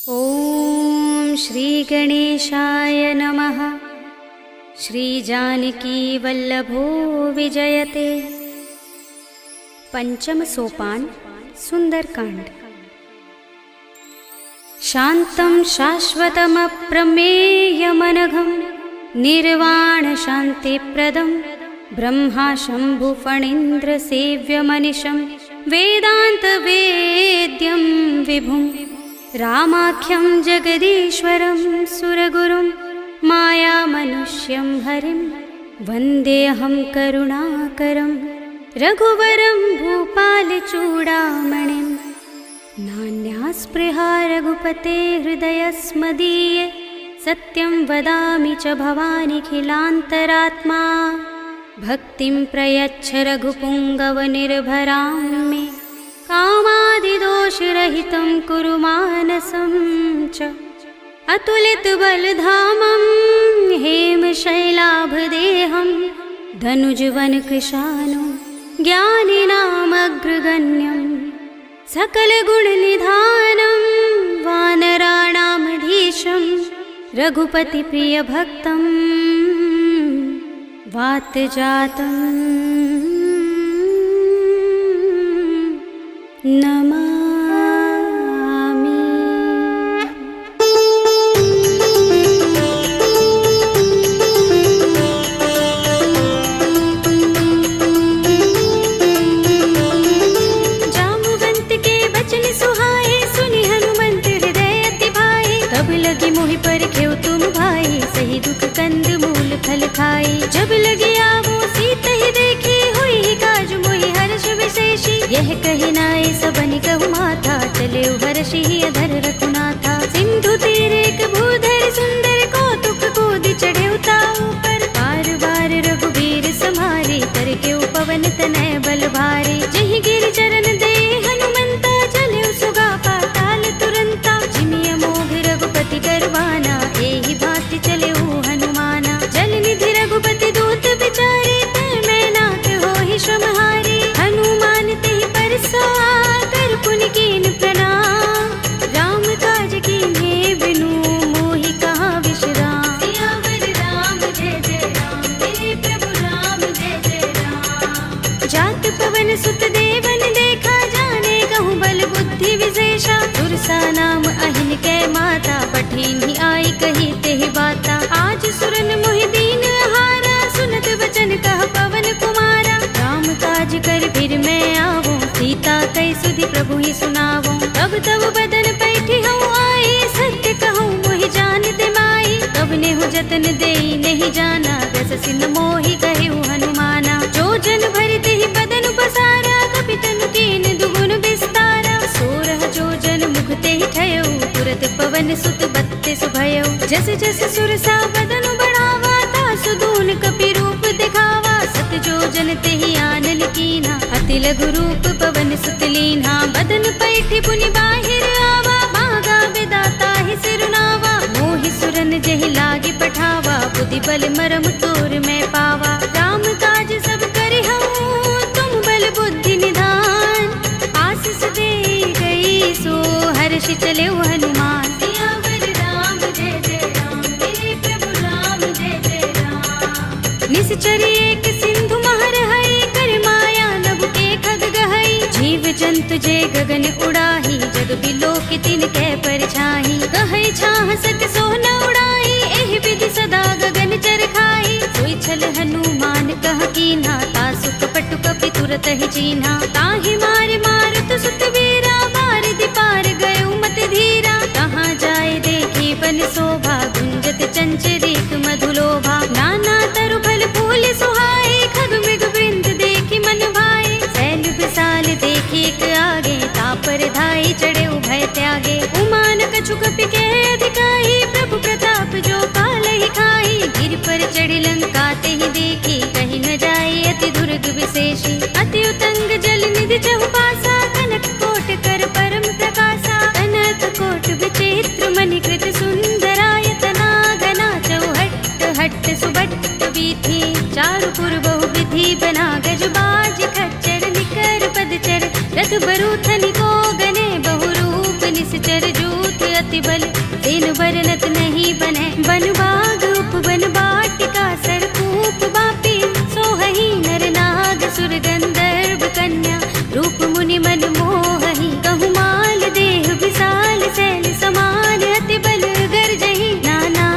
ॐ श्री गणेशाय नमः। श्री जानकी वल्लभो विजयते। पंचम सोपान सुंदरकांड। शांतं शाश्वतमप्रमेयमनघं निर्वाण शान्तिप्रदं ब्रह्मा शंभु फणीन्द्र सेव्यमनिशं वेदान्तवेद्यं विभुं रामाख्यं जगदीश्वरं सुरगुरुं मायामनुष्यं हरिं वन्देऽहं करुणाकरं रघुवरं भूपालचूडामणिं। नान्यास्पृहा रघुपते हृदयस्मदीये सत्यं वदामि च भवानिखिलान्तरात्मा। भक्तिं प्रयच्छ रघुपुङ्गवनिर्भरां मे कामादिदोषरहितं कुरु मानसं च। अतुलितबलधामं हेमशैलाभदेहं धनुजवनकृशानुं ज्ञानिनामग्रगण्यं सकलगुणनिधानं वानराणामधीशं रघुपतिप्रियभक्तं वातजातं नमामि। जामुवंत के बचन सुहाए सुनि हनुमंत हृदय अति भाए। तब लगी मोहि परखेउ तुम भाई सही दुख कंद मूल फल खाई। जब लगी आवो सीत ही देखी हुई काज मोहि हर्ष विशेषी। यह कही नाय सबनि कहु माथा चले हर्षि अधर रघुनाथा। सिंधु तीर एक भूधर सुंदर कौतुक कूदि चढ़े ताऊ पर। बार बार रघुबीर समारे करके पवन तनय बल भारे। जहि गिर चरण दे हनुमंता चले सुगा पाताल तुरंता। जिमिय मोघ रघुपति करवाना एहि भांति चले हनुमाना। जल निधि रघुपति दूत बिचारे तै मैं नाथ होहि श्रमहारी। हनुमान तेहि परसा कर पुनि कीन प्रणाम। राम काज कीन्हे बिनु मोहि कहाँ विश्राम। सियावर राम जय जय राम मेरे प्रभु राम जय जय राम। जात पवन सुत देवन देखा जाने कहूँ बल बुद्धि विशेषा। सुरसा नाम अहिन कै माता पठिन्हि आई कही तेहि बाता। आज सुरन मोहि दीन हारा सुनत वचन कह पवन कुमारा। राम काज कर फिर मैं आवो सीता कई सुधि प्रभु ही सुनावो। तब तब बदन पैठी हूँ आई सत्य कहूँ मोहि जानते माई। तब नेहु जतन देई नहीं जाना दस सिन मोहि कहेउ हनुमाना। जो जन भरते ही बदन पसारा कपितन कीन दुगुन विस्तारा। सोरह जो जन मुख ते ही ठयउ तुरत पवन सुत बत्तीस भयउ। जस जस सुरसा बदन बढ़ावा तासु दून कपि रूप दिखावा। सत जो जन ते ही आनन कीन्हा अति लघु रूप पवन सुत लीन्हा। बदन पैठी पुनि बाहिर आवा मागा विदाता ही सिरुनावा। मोहि सुरन जहि लागे पठावा बुद्धि बल मरम तोर मैं पावा। राम काज सब करि हूँ तुम बल बुद्धि निधान। आशीष दे गई सो हर्ष चले हनुमान। सियावर राम जय जय राम मेरे प्रभु राम जय जय राम। निश्चरी एक सिंधु महर हई कर माया नभ के खग गहई। जीव जंतु जे गगन उड़ाही जग बिलो के तिन कै परछाही। कहै छाह सक सो न उड़ाई एहि विधि सदा गगन चर खाई। सोई छल हनुमान कह कीन्हा तासु कपटु कपि तुरत ही चीन्हा। ताहि मार मारुत सुत वीरा मार दिपार गयो मत धीरा। कहाँ जाए देखी बन शोभा गुंजत चंचरीक मधुलोभा। नाना तरु फल फूल सुहाए खग मृग वृंद देखी मन भाए। सैल विशाल देखी एक आगे तापर धाई चढ़े उभय त्यागे। उमान कछु कपि के अधिकाई प्रभु प्रताप जो काल ही खाई। गिर पर चढ़ी लंका ते ही देखी कहीं न जाए अति दुर्ग विशेषी। अति उतंग जल निधि चहुपासा कनक कोट कर परम प्रकाशा। कनक कोट विचित्र मणिकृत सुंदरायतना घना चौहट्ट हट्ट सुबट्ट वीथी। चारु पुर बहु विधि बना गज बाज खच्चर निकर पदचर। रथ बरूथनि को गने बहु रूप निश्चर जूथ अति बल तेन बरनत नहीं बने बन बाग उपवन बाटिका सरकूप बापी सोहहि नर नाग सुर गंधर्व कन्या रूप मुनि मन मोहहि कहु माल देह विशाल शैल समान अति बल गर्जहि नाना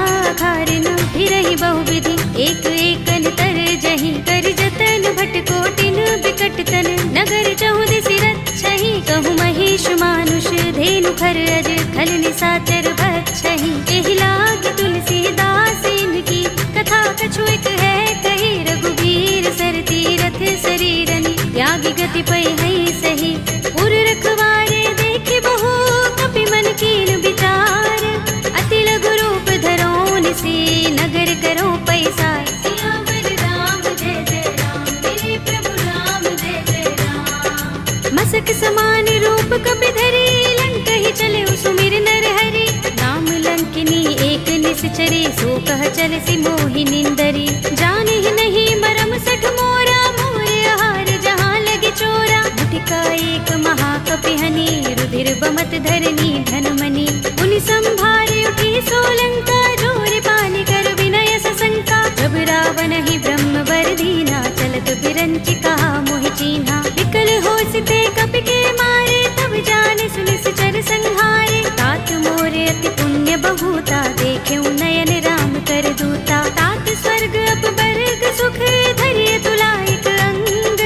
खारिन फिरहि बहुविधि एक एकन तर जहि कर जतन भट कोटिन बिकट तन नगर चहुदिस रक्षहि कहु महिष मानुष धेनु खर अज खल निसाचर बक्षहि एहि लाग तुलसीदास इनकी कथा कछु एक है कही रघुबीर सर तीरथ शरीरनि त्यागी गति पै है सही उर रखवारे देखे बहु कपि मन कीन विचार अति लघु रूप धरोन से नगर करो पैसा सियावर राम जय जय राम मेरे प्रभु राम जय जय राम मसक समान रूप कपि धरे लंक ही चले सुमिर नर हरि नाम लंकिनी एक निश्चरे सो कह चल सी मोहि निंदरी जाने ही नहीं मरम सठ मोरा मोरे आहार जहाँ लगे चोरा मुठिका एक महाकपिहनि रुधिर बमत धरनी धनमणि मुनि संभारे उठी सोलंका जोर पानी कर विनय सशंका जब रावण ही ब्रह्म वर दीना चलत बिरंचि कहा मोहि चीन्हा विकल होसिते कपि के मारे तब जाने सुनिस चर संहारे तात मोरे अति पुण्य बहुता देखे नयन राम कर दूता तात स्वर्ग अपवर्ग सुख धरिय तुलायक अंग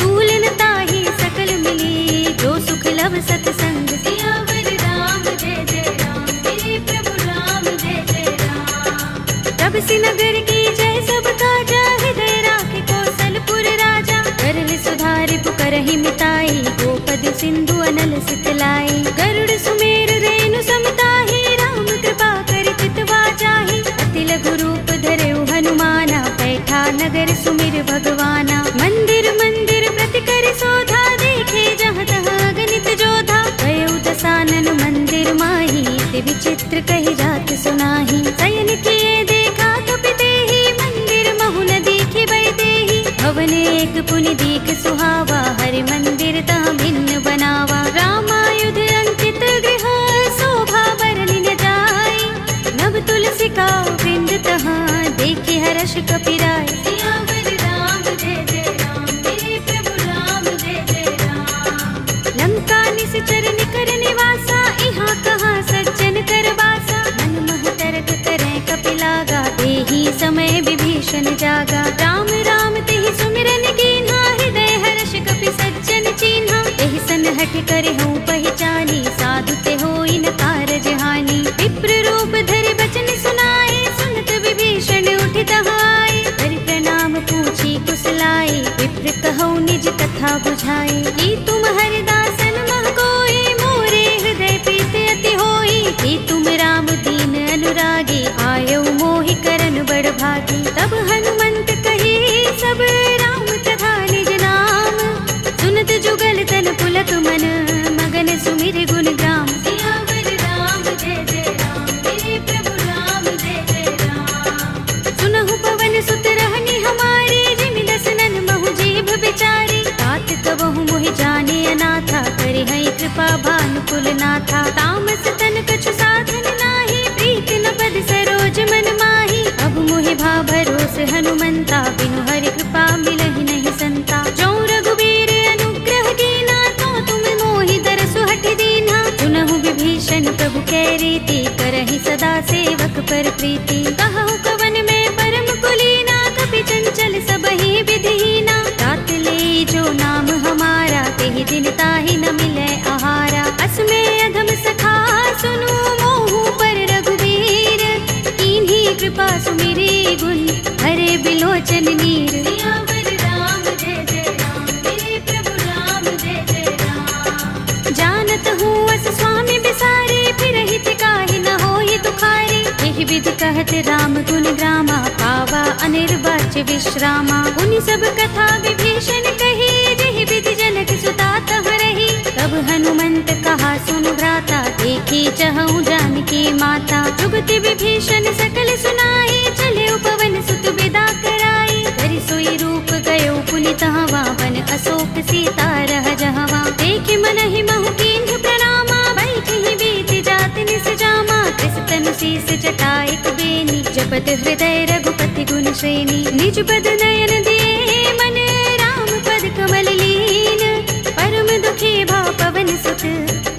तूलन ताहि सकल मिली जो सुख लव सतसंग सियावर राम जय जय राम मेरे प्रभु राम जय जय राम तब सी नगर की जय सब काजा हृदय राखे कौशलपुर राजा करल सुधारि पुकरहि मिताई गोपद सिंधु अनल सितलाई गरुड़ सुमेर रेणु समताहि राम कृपा कर चितवा जाहि अति लघु रूप धरेउ हनुमाना बैठा नगर सुमिर भगवाना मंदिर मंदिर प्रति कर शोधा देखे जहाँ तहाँ गणित जोधा गयो दसानन मंदिर माही ते विचित्र कही जात सुनाही शयन किए देखा कपि तेहि मंदिर महु न दीखि बै देहि भवन एक पुनि दीख सुहावा हरि मंदिर तह भिन्न बनावा रामायुध अंकित गृह शोभा बरनि न जाय नव तुलसी का वृंद तहाँ देखे हर्ष कपिराय सियावर राम जय जय राम मेरे प्रभु राम जय जय राम लंका निश्चर निकर निवासा इहाँ कहाँ सज्जन कर बासा मन मह तरक करें कपिलागा तेहि समय विभीषण जागा राम राम तेहि सुमिरन कीन्हा हृदय हर्ष कपि सज्जन चीन्हा एहि सन हठ करे हूँ पहचानी साधु ते होई न कारज हानि विप्र रूप धरि बचन सुनाए सुनत विभीषण उठि तहाय हरि प्रणाम पूछी कुशलाए विप्र कहौ निज कथा बुझाए की तुम हरिदासन मह कोई मोरे हृदय प्रीत अति होई की तुम राम दीन अनुरागी आयो मोहि करन बड़ भागी तब हनुमंत कही सब राम तथा निज नाम सुनत जुगल तन पुलक मन मगन सुमिर गुण ग्राम सियावर राम जय जय राम मेरे प्रभु राम जय जय राम सुनहु पवन सुत रहनी हमारे जिमि दसनन महु जीभ बिचारी तात कबहु मोहि जाने अनाथा करे है कृपा भानुकुल नाथा तामस तन कछु साधन नाही प्रीत न पद सरोज मन माही अब मोहि भा भरोस हनुमंता बिनु हरि कृपा मिलहि नहीं संता जो रघुबीर अनुग्रह कीना तो तुम मोहि दरसु हठ दीना सुनहु विभीषण प्रभु कै रीति करहि सदा सेवक पर प्रीति कहु कवन में परम कुलीना कपि चंचल सबहि विधिहीना तात ले जो नाम हमारा तेहि दिन ताहि न मिलै आहारा अस्मे अधम सखा सुनु मोहु पर रघुबीर कीन्ही कृपा सुमिरी गुण हरे बिलोचन नीर सियावर राम जय जय राम मेरे प्रभु राम जय जय राम जानत हूँ अस स्वामी बिसारे फिर हित काहि न होहि दुखारे एहि विधि कहत राम गुण ग्रामा पावा अनिर्वाच्य विश्रामा उनि सब कथा विभीषण कही जेहि विधि जनक सुता तह रही तब हनुमंत कहा सुनु भ्राता देखी चहु जानकी माता जुगति विभीषण सकल सुनाई चले उपवन सुत विदा कराई धरि सोई रूप गयो पुनि तहवा बन अशोक सीता रह जहवा देखि मन ही महु कीन्ह प्रणामा बैठि सीस जटाइक बेनी, जपत हृदय रघुपति गुण श्रेणी। निज पद नयन दिए मन, राम पद कमल लीन। परम दुखी भाव पवन सुत,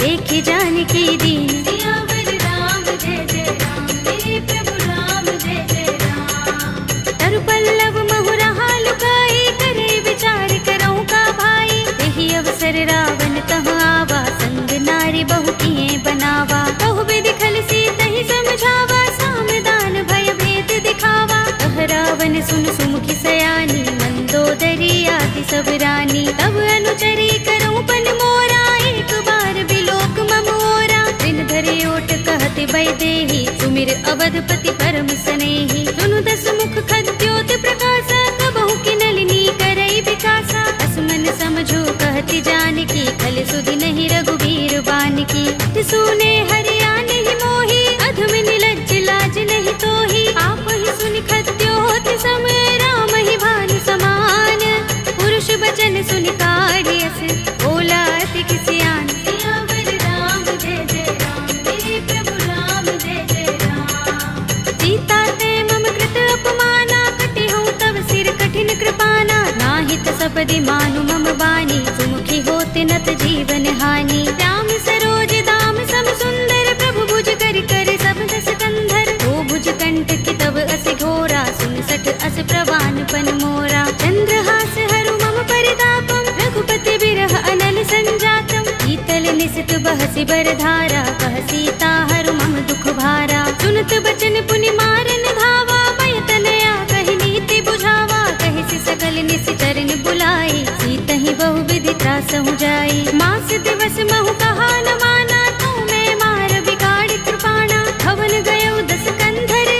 देखे जानकी दीन। सियावर राम जय जय राम, मेरे प्रभु राम जय जय राम। तरु पल्लव महु रहा लुकाई, करे विचार करऊं का भाई। यही अवसर रावण तह आवा, संग नारी बहु किए बनावा। बहु विधि खल सीत ही समझावा, सामदान भय भेद दिखावा। कह रावण सुन सुमुखी सयानी, मंदोदरी आदि सब रानी। तब अनुचरी करऊं पन मोरा, एक बार बिलोक मम ओरा। दिन धरे ओट कहते वैदेही, सुमिर अवधपति परम स्नेही। सुनु दस मुख खद्योत प्रकाशा, कबहु की नलिनी करई विकासा। असमन समझो कहती जानकी, खल सुधि नहीं रघुबीर बानकी। सुने हरिया नहीं मोही, अधम निलज्ज लाज नहीं तोही। आप ही सुनि खद्योत सम, राम ही भानु समान। पुरुष बचन सुनि काढ़ियस, बोला अति किसियान। सियावर राम जय जय राम, मेरे प्रभु राम जय जय राम। सीता ते मम कृत अपमाना, कटे हूँ तव सिर कठिन कृपाना। नाहित सपदि मानु मम बानी, सुमुखी होते नत जीवन हानि। राम सरोज दाम सम सुंदर, प्रभु भुज कर कर सब दस कंधर। ओ भुज कंठ की तब अस घोरा, सुन सठ अस प्रवान पन मोरा। चंद्रहास हरु मम परितापम, रघुपति बिरह अनल संजातम। शीतल निसित बहसि बरधारा, कह सीता हरु मम दुख भारा। सुनत बचन पुनि मारन धावा, भय तनया कहि नीति बुझावा। कहि सि सकल निसि चरण बुलाई, सीत ही बहु विधि त्रासहु जाई। मास दिवस महु कहा न माना, तू मैं मार बिगाड़ कृपाणा। भवन गयो दस कंधर,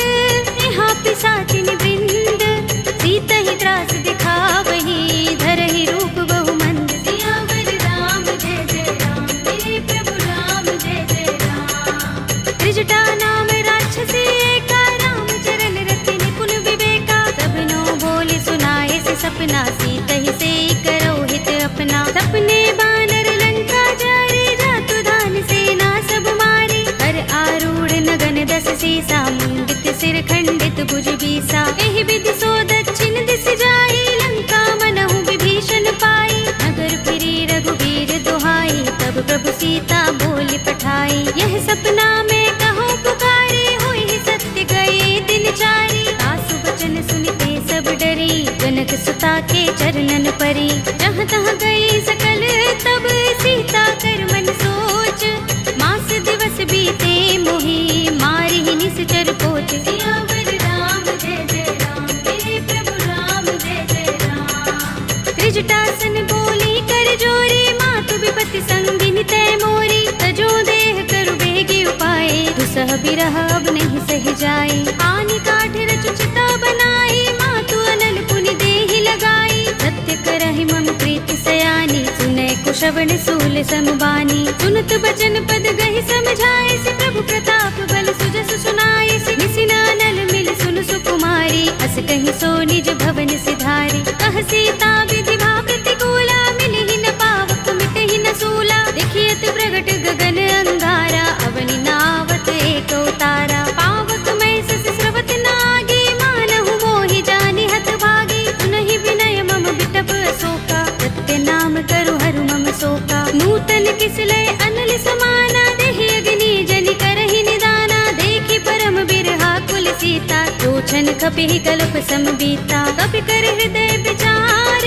यहाँ पिशाचिनी वृंद। सीत ही त्रास दिखावही, धरहि रूप बहु मंद। सियावर राम जय जय राम, मेरे प्रभु राम जय जय राम। त्रिजटा नाम राक्षसी एका, राम चरण रति निपुण विवेका। सबनो बोले सुनाए से सपना, सीत ही से करो हित अपना। सपने बानर लंका जारे, जातु दान सेना सब मारे। हर आरूढ़ नगन दस सीसा, मुंडित सिर खंडित भुज बीसा। एहि विधि सो दक्षिण दिस जाई, लंका मनहु विभीषण पाई। नगर फिरी रघुबीर दुहाई, तब प्रभु सीता बोली पठाई। यह सपना में कहूँ पुकारे, हुई सत्य गए दिन चारी। आसु बचन सुनते सब डरी, जनक सुता के चरणन परी। जहाँ तहाँ गई सकल तब, सीता कर मन सोच। मास दिवस बीते मोही, मारी ही निश्चर पोच। सियावर राम जय जय राम, मेरे प्रभु राम जय जय राम। त्रिजटासन बोली कर जोरी, मातु विपति संगिनी तय मोरी। तजो देह करु बेगी उपाय, दुसह बिरह अब नहीं सह जाए। आनि काठ रचु चिता बनाई, मातु अनल पुनि देहि लगाई। सत्य करहि मम प्रीति सयानी, सुनै कुशवन सूल समबानी। सुनत बचन पद गहि समझाए, से प्रभु प्रताप बल सुजस सुनाए। से निसिना नल मिल सुन सुकुमारी, अस कहि सो निज भवन सिधारी। कह सीता विधि भा प्रतिकूला, मिलहि न पावक मिटहि न सूला। देखियत प्रगट गगन अंगारा, अवनि नावत एक उतारा। पावक मैं सस स्रवत नागी, मानहु मोहि जानि हत भागी। सुनहि विनय मम बिटप अशोका, सत्य नाम करु हरु मम शोका। नूतन किसलय अनल समाना, देहि अग्नि जनि करहि निदाना। देखि परम बिरहा कुल सीता, रोचन कपिहि कल्प सम बीता। कपि कर हृदय विचार,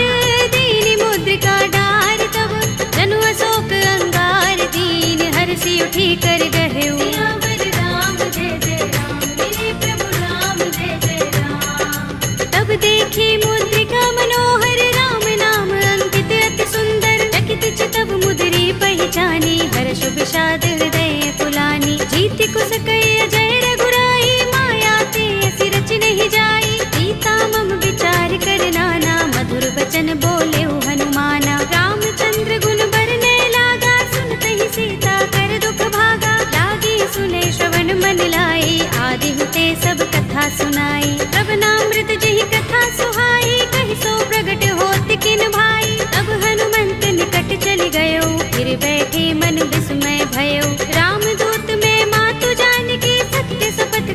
दीनि मुद्रिका डार। तब जनु अशोक अंगार, दीन हर्षि उठी कर गहेउ। सियावर राम जय जय राम, मेरे प्रभु राम जय जय राम। तब देखी मुद्रिका मनोहर, राम नाम अंकित अति सुंदर। चकित चितव मुद्री पहचानी, हर्ष विषाद हृदय पुलानी। जीति कुस कई अजय रघुराई, माया ते असि रच नहीं जाई। सीता मम विचार कर नाना, मधुर वचन बोले हनुमाना। रामचंद्र गुण बरने लागा, सुनते ही सीता कर दुख भागा। लागी सुने श्रवण मन लाई, आदि हुते सब कथा सुनाई। श्रवणामृत जहि कथा सुहाई, कहि सो प्रगट होत किन भाई। तब हनुमंत निकट चल गयो, फिर बैठे मन विस्मय भयो। रामदूत में मातु जानकी, सत्य शपथ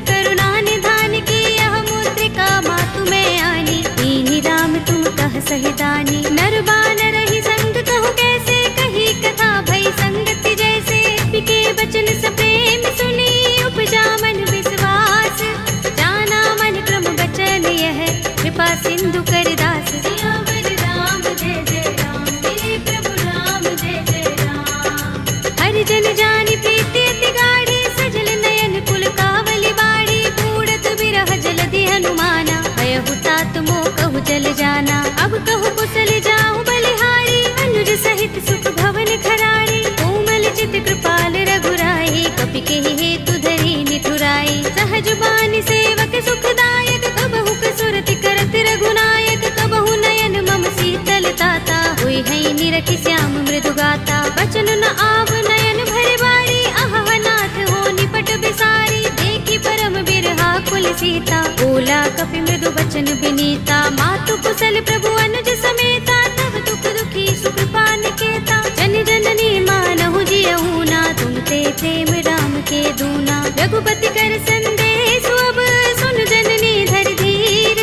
बानी सेवक सुखदायक, कबहु कसुरति करत रघुनायक, कबहु नयन मम शीतल ताता, हुई है निरखि श्याम मृदु गाता। बचन न आव नयन भरे बारी, अहह नाथ हो निपट बिसारी, देखी परम बिरहा कुल सीता, बोला कपि मृदु बचन बिनीता। मातु कुशल प्रभु अनुज समेता, तब दुख दुखी सुकृपा निकेता, जन जननी मानहु जियहु ना, तुम ते प्रेम राम के दूना। रघुपति कर संदेश अब सुन जननी धर धीर,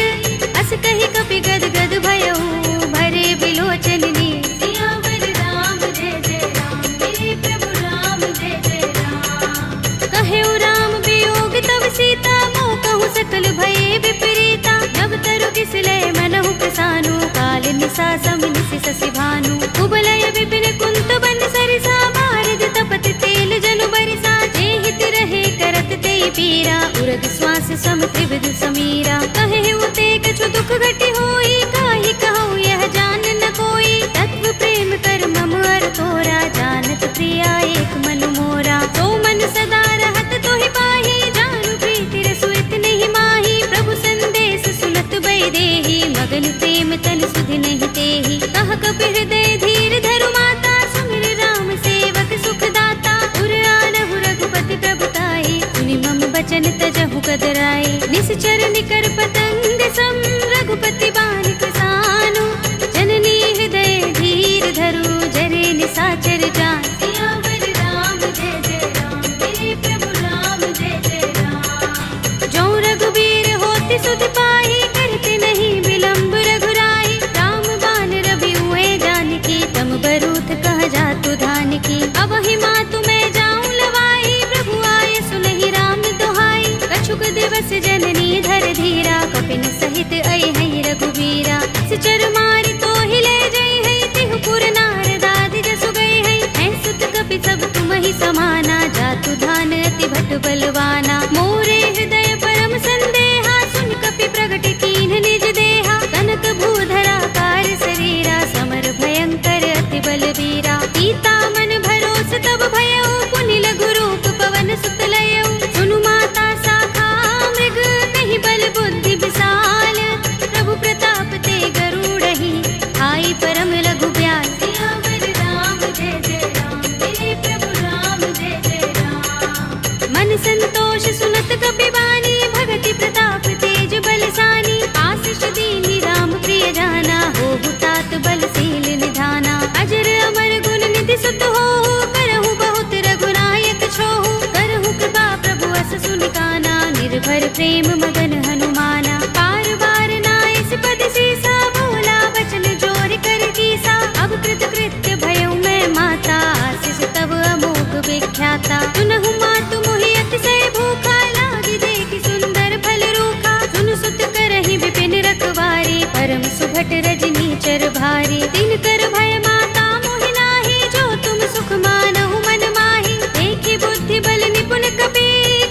अस कहि कपि गद गद भयहु भरे बिलोचन नीर। सियावर राम जय जय राम, मेरे प्रभु राम जय जय राम। कहेउ राम वियोग तब सीता, मोह कहूँ सकल भये विपरीता। नव तरु किसले मनहु प्रसानु, काल निसा समिनिसि शशि भानु। कुबलय विपिन कुंत बन सरिसा, बारद तपत तेल जनु बरिसा। जे हित रहे करत ते पीरा, उरग श्वास सम त्रिविध समीरा। कहेउ ते कछु दुख घटी होई, काहि कहूँ यह जान न कोई। तत्व प्रेम कर मम अर तोरा, जानत प्रिया एक मन मोरा। तो मन सदा रहत तोहि पाही, जानु प्रीति रसु इतने माही। प्रभु संदेश सुनत बै देहि, मगन प्रेम तन सुधि नहीं तेहि। कह कपि हृदय धीर धरु माता, सुमिर राम सेवक सुख दाता। उर आनहु रघुपति प्रभुताई, सुनि मम बचन तजहु कदराई। निश्चर निकर पतंग सम, रघुपति बानिक सानु। जननी हृदय धीर धरु, जरे निसाचर जान। सियावर राम जय जय राम, मेरे प्रभु राम जय जय राम। जो रघुबीर होति सुधि पाही, करते नहीं विलंब रघुराई। राम बान रवि हुए जानकी, तम बरूथ कह जातु धानकी। अब ही मातु मैं जाऊं लवाई, प्रभु आए सुनहि राम दुहाई। कछुक दिवस जननी धर धीरा, कपिन सहित आई है रघुबीरा। सिचर मारि तो ही ले जई है, तिहु पुर नारद आदि जसु गई है। हैं सुत कपि सब तुम ही समाना, जातु धान अति भट बलवाना। मोरे हृदय परम संदेहा, सुन कपि प्रगट कीन्ह निज देहा। कनक भूधरा कार शरीरा, समर भयंकर अति बलवीरा। सीता मन भरोस तब भयउ, पुनि लघु रूप पवन सुत लयउ। सुनु माता शाखा मृग, नहीं बल बुद्धि विशाल। प्रभु प्रताप ते गरुड़हि, आई परम लघु ब्याल। सियावर राम जय जय राम, मेरे प्रभु राम जय जय राम। मन संतोष सुनत कपि बानी, भगति प्रताप तेज बलसानी। आशीष दीनि राम प्रिय जाना, होहु तात बलशील निधाना। अजर अमर गुण निधि सुत होहु, करहु बहुत रघुनायक छोहु। करहु कृपा प्रभु अस सुनि काना, निर्भर प्रेम मगन हनुमाना। बार बार नाय पद सीसा, बोला बचन जोर कर कीसा। अब कृत कृत्य भयउ मैं माता, आशीष तब अमोघ विख्याता। सुनहु मातु मोहि अतिशय भूखा, लागी देखि सुंदर फल रूखा। सुन सुत करहि विपिन रखवारी, परम सुभट रजनी चर भारी। दिन कर भय माता मोहि नाही, जो तुम सुख मानहु मन माही। देखि बुद्धि बल निपुण कपि,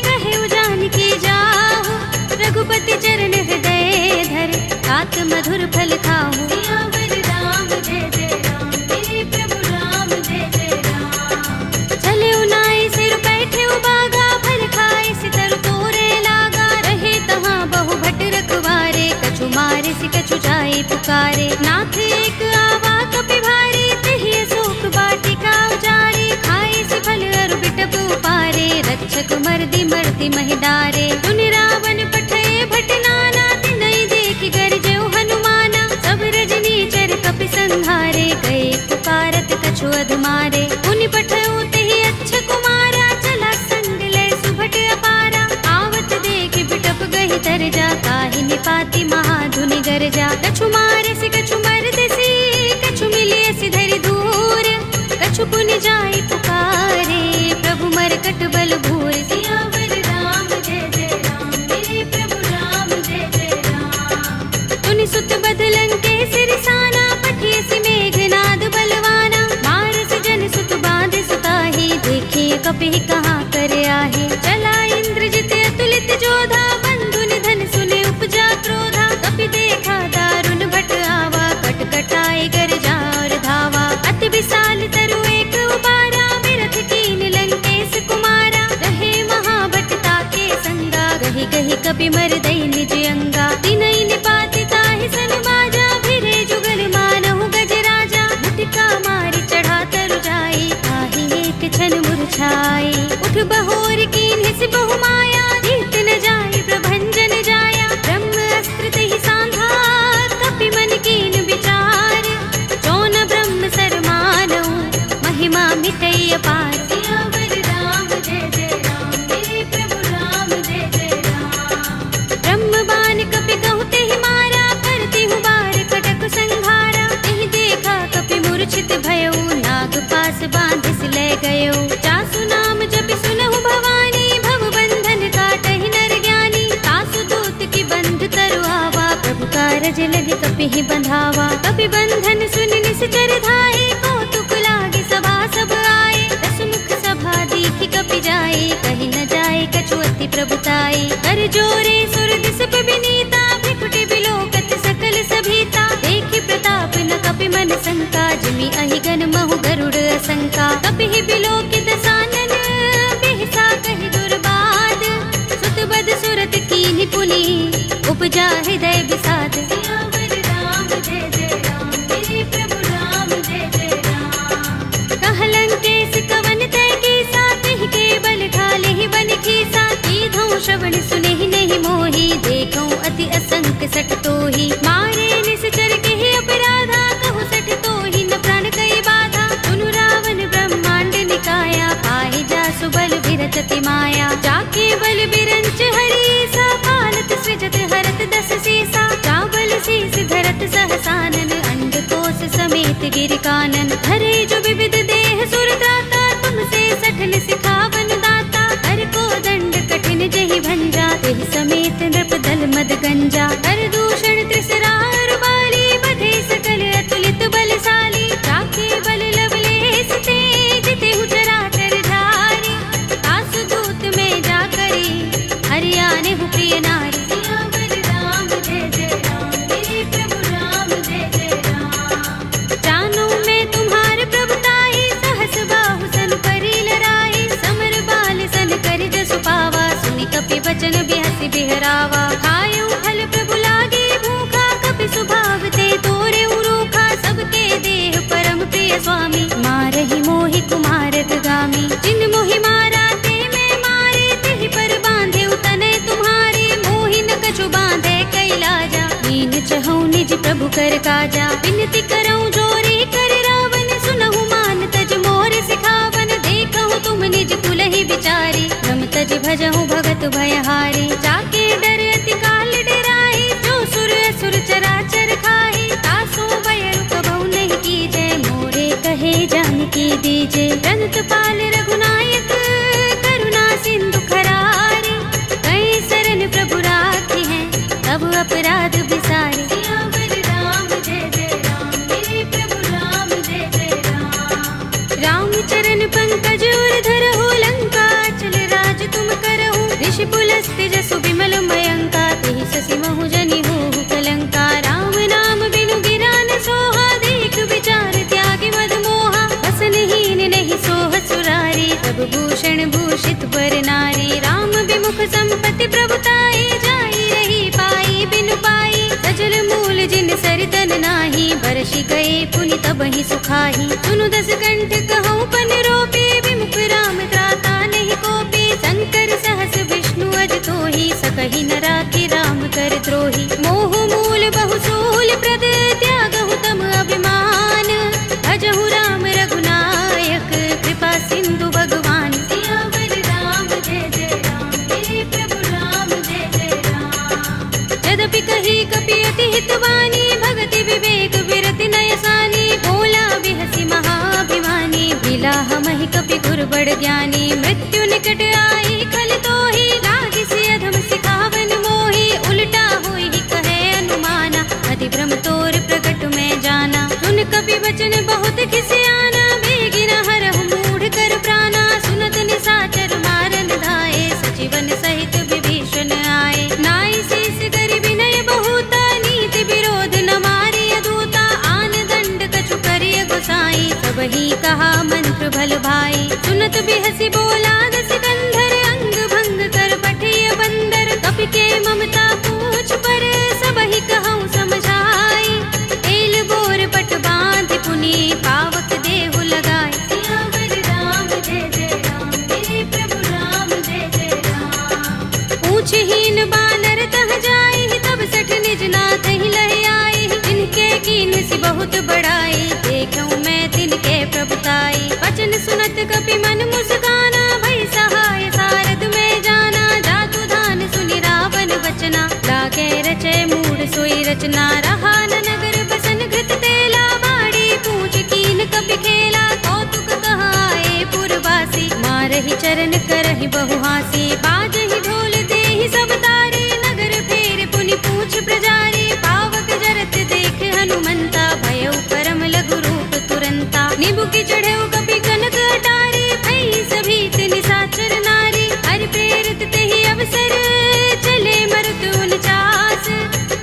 कहेउ जानकी जाहु। रघुपति चरण हृदय धर, तात मधुर फल खाहु। सियावर राम जय जय राम, मेरे प्रभु राम जय जय राम। चले उनाए सिर बैठे उबागा, फल खाए सितर तोरे लागा। रहे तहाँ बहु भट रखवारे, कछु मारे सि कछु जाए पुकारे। नाथ एक आवा कपि भारी, तेहि अशोक वाटिका उजारे। खाए सि फल अरु बिटप उपारे, रक्षक मर्दि मर्दि महि डारे। सुनि रावण पठय भट नाना, तिनहि देखि गरजेउ हनुमाना। सब रजनी चर कपि संहारे, गए पुकारत कछु अधमारे। मुनि पठउ तेहि अच्छ कुमारा, चला संग लय सुभट अपारा। आवत देखि बिटप गहि तरजा, काहि निपाति महाधुनि गरजा। कछु मारे सि कछु मरदेसि, कछु मिलिय सि धरि दूर। कछु पुनि जाई पुकारे, प्रभु मरकट बल भूर। सियावर राम जय जय राम, मेरे प्रभु राम जय जय राम। तुनि सुत बदलन के सिरसाना, पठिय सि मेघनाद बलवाना। मारस जन सुत बांध सुताही, देखिए कपि कहाँ कर आहे। चला इंद्रजित अतुलित जोधा, बंधु निधन सुने उपजा क्रोधा। कपि देखा दारुण भट आवा, कट कटाए गरजा और धावा। अति विशाल तरु एक उबारा, विरथ कीन लंकेश कुमारा। रहे महाभट ताके संगा, गहि गहि कपि मर दई निज अंगा तिनई निपात ताहि सन बाजा फिरे जुगल मानहु गज राजा मुटिका मारी चढ़ा तरु जाई ताहि एक क्षण मुरझाई उठ बहोर कीन हिस बहु माया जीत न जाई प्रभंजन जाया ब्रह्म अस्त्र तहि सांधा कपि मन कीन विचार जौन ब्रह्म सर मानहु महिमा मिटई अपार सियावर राम जय जय राम मेरे प्रभु राम जय जय राम ब्रह्म बाण कपि कहु तेहि मारा करती हूँ बार कटक संहारा तेहि देखा कपि मूर्छित भयउ नाग पास बांधिस ले गयो जासु नाम जपि सुनहु भवानी भव बंधन काटहि नर ज्ञानी तासु दूत की बंध तरु आवा प्रभु कारज लगे कपि ही बंधावा कपि बंधन सुन निश्चर धाये कौतुक लागे सभा सब आए दस मुख सभा दीखि कपि जाए कहीं न जाए कछु अति प्रभुताई कर जोरे सुर दिस विनीता भ्रिकुटि बिलोकत सकल सभीता देखि प्रताप न कपि मन शंका जिमि अहि गन महु गरुड़ असंका कपि ही बिलोकित सानन बिहसा कहि दुर्बाद सुत बद सुरत कीन्हि पुनि उपजा हृदय विषाद सियावर राम जय जय राम मेरे प्रभु राम जय जय राम कहलंकेश कवन तै कीसा तिहि के बल घाले ही बन खीसा कीधौ श्रवण सुनेहि नहीं मोहि देखौ अति असंक सठ तोहि मारे निश्चर केहि अपराधा कहु सठ तोहि न प्राण कई बाधा सुनु रावण ब्रह्मांड निकाया पाहि जासु बल विरचति माया जाके बल बिरंच हरि सा पालत सृजत हरत दस सीसा चावल शीस धरत सहसानन अंडकोश समेत गिर कानन धरे जो विविध देह सुर दाता तुमसे सठन सिखावन दाता हर को दंड कठिन जहि भंजा तेहि समेत नृप दल मद गंजा हर दूषण त्रिसरार बाली बधे सकल अतुलित बलशाली जाके बल लवलेस तेज तेहु चराचर झारी तासु दूत में जा करी हरियाणे हु प्रिय नारी सियावर राम जय जय राम मेरे प्रभु राम जय जय राम जानो मैं तुम्हार प्रभुताई सहस बाहु सन करी लराई समर बाल सन करि जसु पावा सुनि कपि बचन बिहसि बिहरावा खायउ फल प्रभु लागे भूखा कपि सुभाव ते तोरे उरूखा सबके देह परम प्रिय स्वामी मारहि मोहि कुमारत गामी जिन मोहि मारा ते मैं मारे तेहि पर बांधे तनय तुम्हारे मोहि न कछु बांधे कैलाजा मीन चहु निज प्रभु कर काजा विनती करऊं जोरी कर रावण सुनहु मान तज मोर सिखावन देखहु तुम निज कुलहि विचारी रम तज भजहु भगत भयहारी जाके डर अति काल डराई जो सुर असुर चराचर खाई तासो भय कबहु नहीं कीजे मोरे कहे जानकी दीजे रंत पाल रघुनायक करुणा सिंधु खरारी कई शरण प्रभु राखी हैं तब अपराध बिसारे सियावर राम जय जय राम मेरे प्रभु राम जय जय राम राम चरण पंकज उर धरहु लंका चल राज तुम करहु ऋषि पुलस्त्य जसु विमल मयंका तेहि शशि महु जनि होहु कलंका राम नाम बिनु गिरा न सोहा देख विचार त्यागी मद मोहा बसनहीन नहीं सोह सुरारी सब भूषण भूषित बर नारी राम विमुख संपत्ति प्रभुताई जाई रही पाई बिनु पाई सजल मूल जिन सरितन नाही बरषि गए पुनि तबहि सुखाही सुनु दस कंठ कहूँ पन रोपे विमुख राम त्राता नहीं कोपे शंकर सहस विष्णु अज तोहि सकहि न राखी राम कर द्रोही मोह मूल बहु सूल प्रद त्यागहु तम अभिमान भजहु राम रघुनायक कृपा सिंधु भगवान सियावर राम जय जय राम मेरे प्रभु राम जय जय राम यद्यपि कही कपि अति हितवानी भगति विवेक विरति नयसानी भोला बिहसि महाभिमानी मिला हमहि कपि गुर बड़ ज्ञानी मृत्यु निकट आई खल तोहि लागी सि अधम सिखावन मोहि उल्टा होई कहे अनुमाना अति भ्रम तोर प्रगट में जाना सुन कपि वचन बहुत खिसियाना बेगिन हरहु मूढ़ कर प्राणा सुनत निशाचर मारन धाये सजीवन सहित विभीषण आए नाई शीस करि विनय बहुता नीति विरोध न मारी अधूता आन दंड कछु करिय गोसाई सबहि कहा मंत्र भल भाई सुनत बिहसि बोला दस कंधर अंग भंग कर पठिय बंदर कपि के पूछहीन बानर तह जाई, तब सठ निज नाथ ही लह आई। जिनके कीन सी बहुत बड़ाई, देखूं मैं तिनके प्रभुताई। वचन सुनत कपि मन मुस्काना, भई सहाय सारद में जाना। जातु धान सुनि रावण वचना, लागे रचे मूढ़ सोई रचना। रहा न नगर बसन घृत तेला, बाड़ी पूछ कीन कपि खेला। कौतुक कहाए पुरवासी, मारहि चरण करहि बहु हासी। बाजहि ढोल देहि सब तारे, नगर फेर पुनि पूछ प्रजारी। पावक जरत देख हनुमंता, भयउ परम लघु रूप तुरंता। निबु की चढ़ेउ कपि कनक अटारी, भई सभीत निशाचर नारी। हरि प्रेरित तेहि अवसर, चले मरुत 49।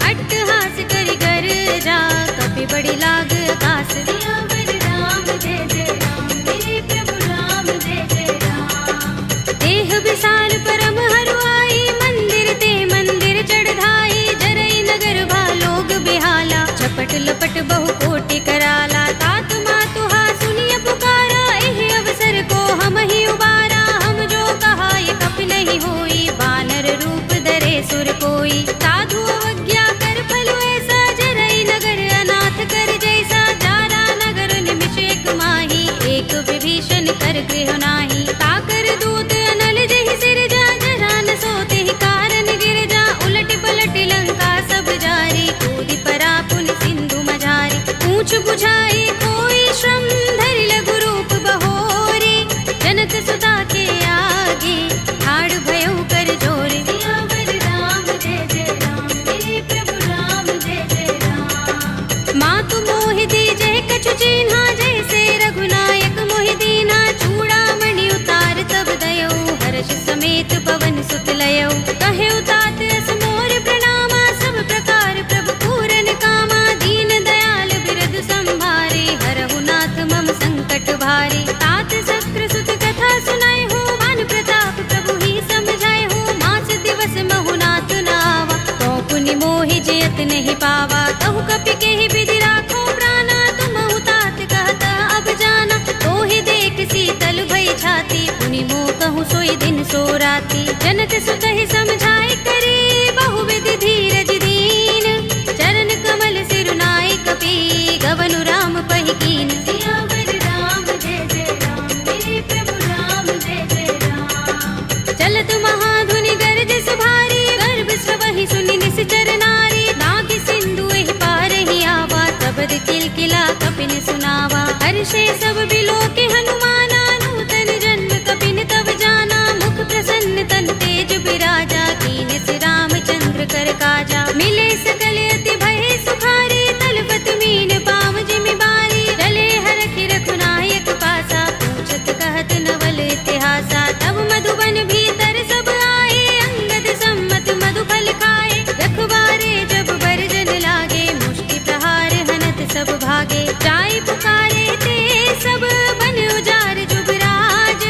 अट्टहास करि गर्जा, कपि बड़ी लाग आकाश। सियावर राम जय जय राम, मेरे प्रभु राम जय जय राम। देह विशाल परम हरुआई, मंदिर ते मंदिर चढ़ाई। जरई नगर भालोग बिहाला, झपट लपट बहु कोटि कराला। तात मातु हा सुनिय पुकारा, एहि अवसर को हम ही उबारा। हम जो कहा ये कपि नहीं होई, बानर रूप धरे सुर कोई। साधु अवज्ञा कर फल ऐसा, जरई नगर अनाथ कर जैसा। जारा नगर निमिष एक माही, एक विभीषण कर गृह नाही। ताकर दूत अनल जहि सिर जा, जरा न सोते ही कारण गिर जा। उलट पलट लंका सब जारी, कूदि परा पुनि सिंधु मझारी। पूछ बुझाई कोई श्रम, धरि लघु रूप बहोरी। जनक सुता के आगे, ठाड़ भयउ कर जोरी। सियावर राम जय जय राम, मेरे प्रभु राम जय जय राम। मातु मोहि दीजहि कछु चिन्हा, जैसे रघुनायक मोहि दीन्हा। चूड़ामणि उतार तब दयौ, हर्ष समेत पवन सुत लयौ। कहेउ तात अस मोर प्रणामा, सब प्रकार प्रभु पूरन कामा। दीन दयाल बिरद संभारे, हरहु नाथ मम संकट भारे। तात शक्र सुत कथा सुनाए हो, मान प्रताप प्रभु ही समझाए हो। मास दिवस महु नाथ नावा, तो पुनि मोहि जयत नहीं पावा। कहु कपि केहि विधि राखो प्राणा, तुमहु तात कहता अब जाना। तोहि देख शीतल भई छाती, पुनि मोह कहूँ सोई दिन सो राती। जनक सुतहि समझाए करे, बहु विधि धीरज दीन। चरण कमल सिरुनाए कपि, गवनु राम पहि कीन। सियावर राम जय जय राम, मेरे प्रभु राम जय जय राम। चलत महाधुनि गरज सुभारी, गर्भ स्वहि सुनि निश्चर नारी। नागि सिंधु एहि पार ही आवा, तबद किलकिला कपिन सुनावा। हर्षे सब बिलोके हनुमाना, नूतन जन्म कपिन तब जाना। मुख प्रसन्न तन तेज बिराजा, कीन सि रामचंद्र कर काजा। मिले सकल अति भय सुखारी, तलपत मीन पाव जिमि बारी। चले हरखि रघुनायक पासा, पूछत कहत नवल इतिहासा। तब मधुबन भीतर सब आए, अंगद सम्मत मधु फल खाए। रखवारे जब बरजन लागे, मुष्टि प्रहार हनत सब भागे। जाय पुकारे ते सब, बन उजार जुबराज।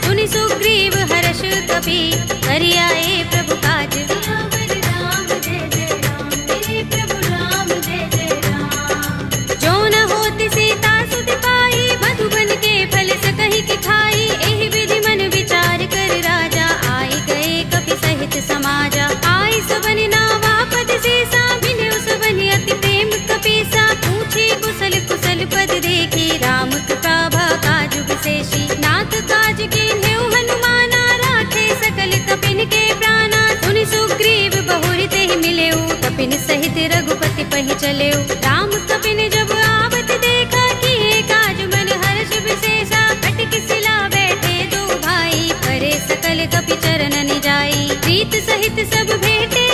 सुनि सुग्रीव हर्ष कपि, करि आए प्रभु काज। सियावर राम जय जय राम, मेरे प्रभु राम जय जय राम। जो न होति सीता सुत पाई, मधुबन के फल सकहि के खाई। एहि विधि मन विचार कर राजा, आई गए कपि सहित समाजा। आई सबनि नावा पद सीसा, मिलेउ सबनि अति प्रेम कपीसा। पूछी कुशल कुशल पद देखी, राम कृपा काजु विशेषी। नाथ काज कीन्हेउ हनुमाना, राखे सकल कपिन के प्राणा। सुनि सुग्रीव बहुरि तेहि मिलेउ, कपिन सहित रघुपति पहि चलेउ। राम कपिन जब आवत देखा, किए काज मन हर्ष विशेषा। खटक सिला बैठे दो भाई, करे सकल कपि चरणन जाई। प्रीत सहित सब भेटे,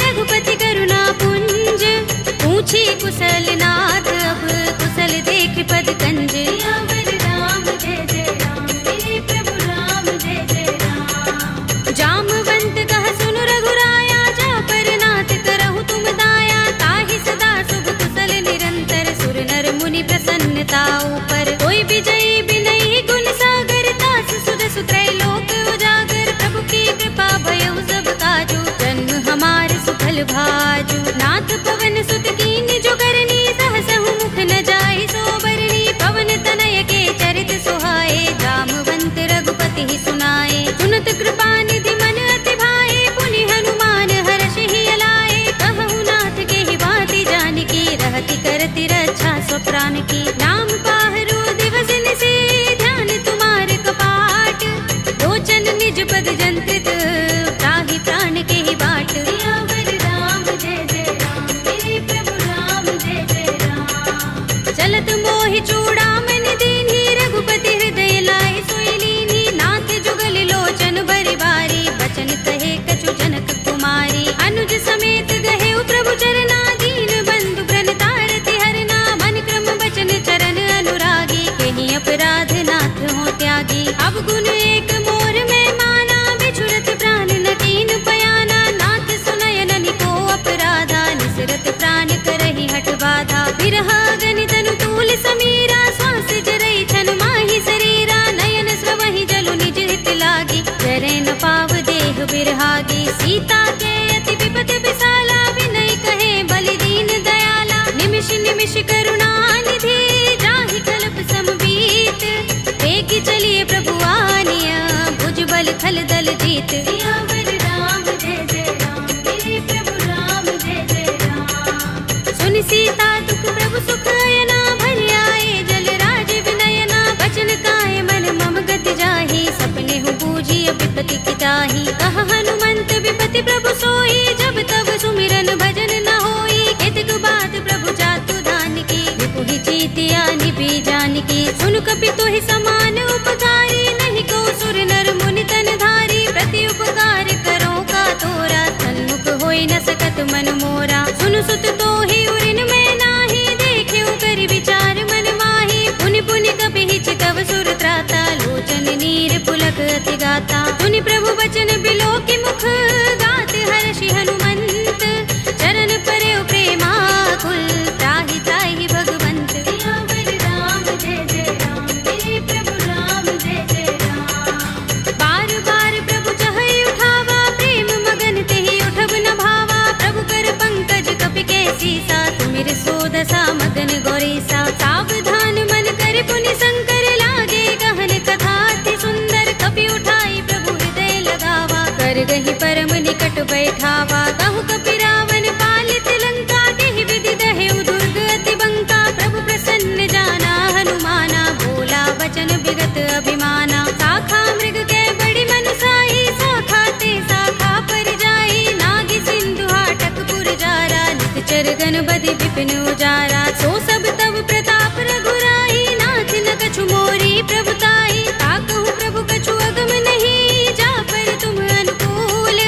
रघुपति करुणा पुंज। पूछी कुशल नाथ अब, कुशल देख पद कंज। सियावर राम जय जय राम, मेरे प्रभु राम जय जय राम। जामवंत कह सुनु रघुराया, जा पर नाथ करहु तुम दाया। ताहि सदा शुभ कुशल निरंतर, सुर नर मुनि प्रसन्नता ऊपर। कोई विजयी बिनहि गुण सागर, तास सुध सुत्रैलोक उजागर। प्रभु की कृपा भयउ सब काजू, जन्म हमार सुफल भाजू। नाथ पवन सुत कीन जो करनी, सहसहु मुख न जाय सो बरनी। पवन तनय के चरित सुहाए, जामवंत रघुपति ही सुनाए। सुनत कृपा निधि मन अति भाए, पुनि तन निज पद जंत्रित, त्राहि प्राण के ही बाट। सियावर राम जय जय राम, मेरे प्रभु राम जय जय राम। चलत मोहि चूड़ामणि दीन्ही, रघुपति हृदय लाए सोई लीन्ही। नाथ जुगल लोचन बरि बारी, बचन कहे कछु जनक कुमारी। अनुज समेत गहे प्रभु चरना, दीन बंधु प्रणतारति हरना। मन क्रम बचन चरण अनुरागी, कहीं अपराध नाथ हो त्यागी। अब गुण एक मोर में माना, बिछुरत प्राण न कीन पयाना। नाथ सुनयन निको अपराधा, निसरत प्राण करहि हठ बाधा। बिरहा गनि तनु तूल समीरा, श्वास जरई छन माहि शरीरा। नयन स्रवहि जलु निज हित लागी, जरै न पाव देह बिरहागी। सीता के अति विपत विसाला, विनय कहे बलि दीन दयाला। निमिष निमिष करुणा निधि, जाहि कल्प समबीत। वेगी चलिए प्रभु आनिया, भुज बल खल दल जीत। सियावर राम जय जय राम, मेरे प्रभु राम जय जय राम। सुनि सीता दुख प्रभु सुख अयना, भरि आए जल राज विनयना। बचन काए मन मम गति जाहि, सपने हु बूझी विपति की ताहि। कहा हनुमंत विपति प्रभु सोई, जब तब सुमिरन भजन न होई। केतक बात प्रभु जातु धान की, विपुहि जीतिया निपि जानकी। सुन कपि तोहि समान उपकारी, नहीं को सुर नर मुनि तन धारी। प्रति उपकार करो का तोरा, सन्मुख होई न सकत मन मोरा। सुन सुत तोहि उरिन में नाही, देखे करि विचार मन माही। पुनि पुनि कपि हिचकव सुर त्राता, लोचन नीर पुलक अति गाता। सुनि प्रभु बचन बिलो की मुख, गात हर्षि हनुमंत। चरण परे प्रेमाकुल, त्राहि त्राहि भगवंत। सियावर राम जय जय राम, मेरे प्रभु राम जय जय राम। बार बार प्रभु चहई उठावा, प्रेम मगन तेहि उठब न भावा। प्रभु कर पंकज कपि के सीसा, तुमिर सोदसा मगन गौरीसा। सावधान मन कर पुनि शंकर, लागे गहन कथा अति सुंदर। कपि उठाई प्रभु हृदय लगावा, कर गहि परम निकट बैठावा। कहु कपि रावण पालित लंका, केहि विधि दहेउ दुर्ग अति बंका। प्रभु प्रसन्न जाना हनुमाना, बोला वचन विगत अभिमाना। शाखा मृग के बड़ी मनुसाही, शाखा ते शाखा पर जाई। नागी सिंधु हाटक पुर जारा, निकचर गन बधि विपिन उजारा। सो सब तब प्रताप रघुराई, नाथ न कछु मोरी प्रभुताई। ताकहु प्रभु कछु अगम नहीं, जा पर तुम अनुकूल।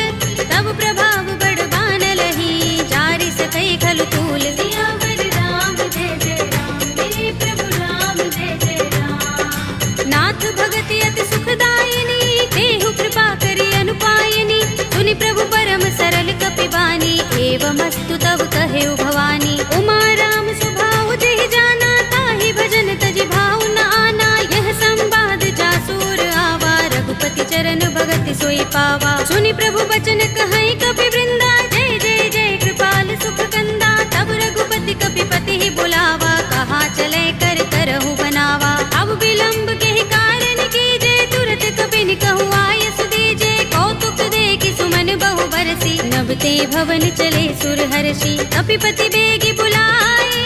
तब प्रभाव बड़ बान लही, जारि सकई खलु तूल। सियावर राम जय जय राम, मेरे प्रभु राम जय जय राम। नाथ भगति अति सुखदायिनी, देहु कृपा करि अनुपायिनी। सुनि प्रभु परम सरल कपि बानी, एवमस्तु तब कहेउ भवानी। उमा राम स्वभाव जेहि जाना, ताहि भजन तजि भाव न आना। यह संवाद जासुर आवा, रघुपति चरण भगति सोई पावा। सुनि प्रभु बचन कहई कपि वृंदा, जय जय जय कृपाल सुख कंदा। तब रघुपति कपि पति ही बुलावा, कहा चले कर करहु बनावा। अब विलंब के ही कारण कीजे, तुरत कपि कहु आय सुदीजे। कौतुक देखि सुमन बहु बरसी, नभ ते भवन चले सुर हर्षि। कपिपति बेगी बुलाए,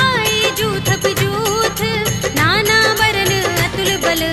आए जूथप जूथ। नाना वरन अतुल बल,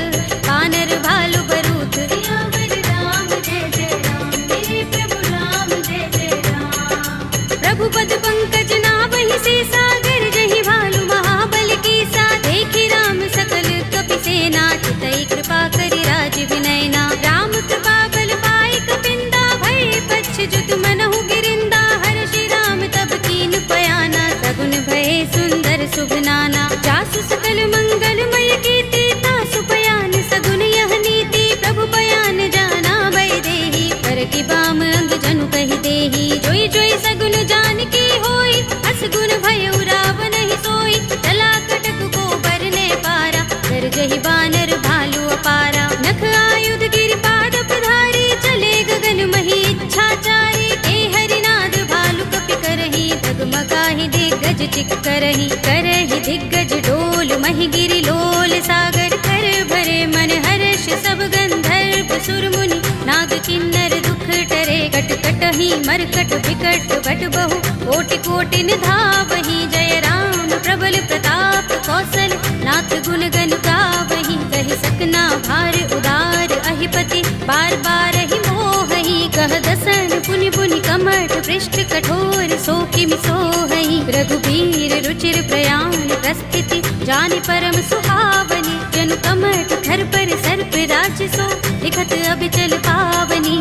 वानर भालु बरूथ। सियावर राम जय जय राम, मेरे प्रभु राम जय जय राम। प्रभु पद पंकज नाभहि सीसा, गरजहि भालु महाबल कीसा। देखि राम सकल कपि सेना, चितई कृपा करि राज विनयना। राम कृपा बल पाई कपिंदा, भय पच्छ जुत मनहु गिरिंदा। हर्षि राम तब कीन पयाना, सगुन भय सुंदर शुभ नाना। जासु सकल मंगलमय कीर्ति, तासु पयान सगुन यह नीति। प्रभु पयान जाना भय देहि, पर की बाम अंग जनु कहि देहि। जोई जोई सगुन जानकी होई, असगुन भय रावण ही सोई। चला कटक को बरने पारा, गरजहि बानर भालु अपारा। नख आयुध गिरि पाद पधारी, चले गगन मही इच्छाचारी। ए हरिनाद भालु कपि करहि, डगमगाहि दिग्गज चिक करहि। करहि दिग्गज डोल, महि गिरि लोल सागर। कर भरे मन हर्ष सब गंधर्व सुर मुनि, नाग किन्नर दुख टरे। कट कटहि मरकट विकट बट बहु, कोटि कोटि निधावहि। जय राम प्रबल प्रताप कौशल, नाथ गुण गन गावहि। सही सकना भार उदार अहिपति बार बार ही मोहही कह दसन पुनि पुनि कमठ पृष्ठ कठोर सो किमि सोहई रघुबीर रुचिर प्रयाण प्रस्थिति जानि परम सुहावनी जनु कमठ धर पर सर्प राज सो लिखत अबिचल पावनी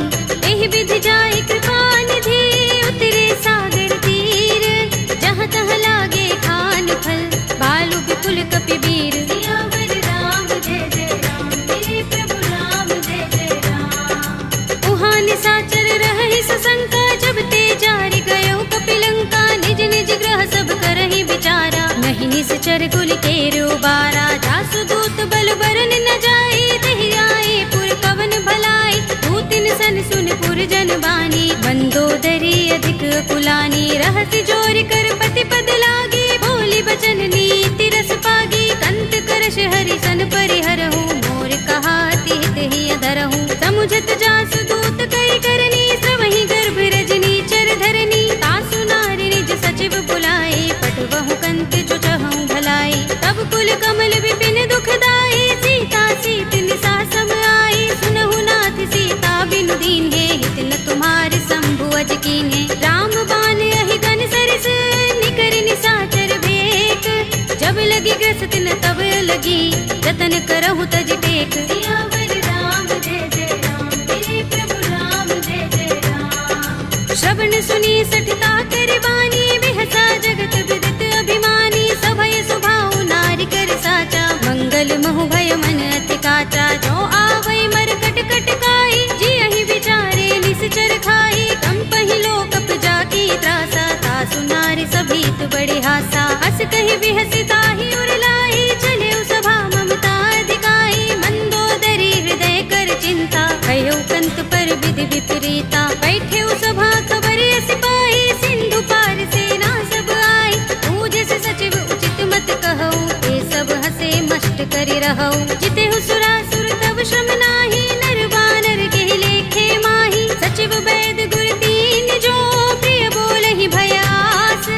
एहि विधि जाय कृपा निधि उतरे सागर तीर जहाँ तहाँ लागे खान फल बालु विपुल कपिबीर सियावर राम जय जय राम मेरे प्रभु राम जय जय राम उहाँ निसाचर रहहि सशंका जब ते जारि गयो कपिलंका निज निज ग्रह सब करहि विचारा नहीं निसचर कुल केरो बारा जासु दूत बल बरन न जाई तहि आए पुर पवन भलाई दूतिन सन सुन पुर जन बानी मंदोदरी अधिक कुलानी रहसि जोर कर पति पद लागी बोली बचन नीति रस पागी कंत करश हरि सन परिहरहु मोर कहाति हित ही अधरहु समुझत जासु दूत कई करनी सवहि गर्भ रजनी चर धरनी तासु नारी निज सचिव बुलाए पटवहु कंत जो चहु भलाई तब कुल कमल विपिन दुखदाई सीता सीत निसा सम आई सुनहु नाथ सीता बिनु दीन है हित न तुम्हारे शंभु अज कीन्हे राम बान अहि गन सरिस निकर निसाचर भेक जब लगी ग्रस्त न तब लगी जतन करहु तज टेक सियावर राम जय जय राम मेरे प्रभु राम जय जय राम श्रवण सुनी सठता कर बानी बिहसा जगत विदित अभिमानी सभय सुभाउ नारी कर साचा मंगल महु भय मन अति काचा जो आवै मर कट कट काई जी अहि विचारे निसचर खाई कंपहि लोकप जाकी त्रासा तासु नारी सभीत बड़े हासा हस कहि बिहसि ताहि उरलाई चले सभा ममता अधिकाई मंदोदरी हृदय कर चिंता कयो कंत पर विधि विपरीता बैठे सभा खबर सिपाही सिंधु पार सेना सब आई पूजे से सचिव उचित मत कहो ये सब हसे मष्ट करि रहो जिते सुरासुर तब श्रम नाही नर बानर के लेखे माही सचिव वैद गुर तीन जो प्रिय बोलहि भयास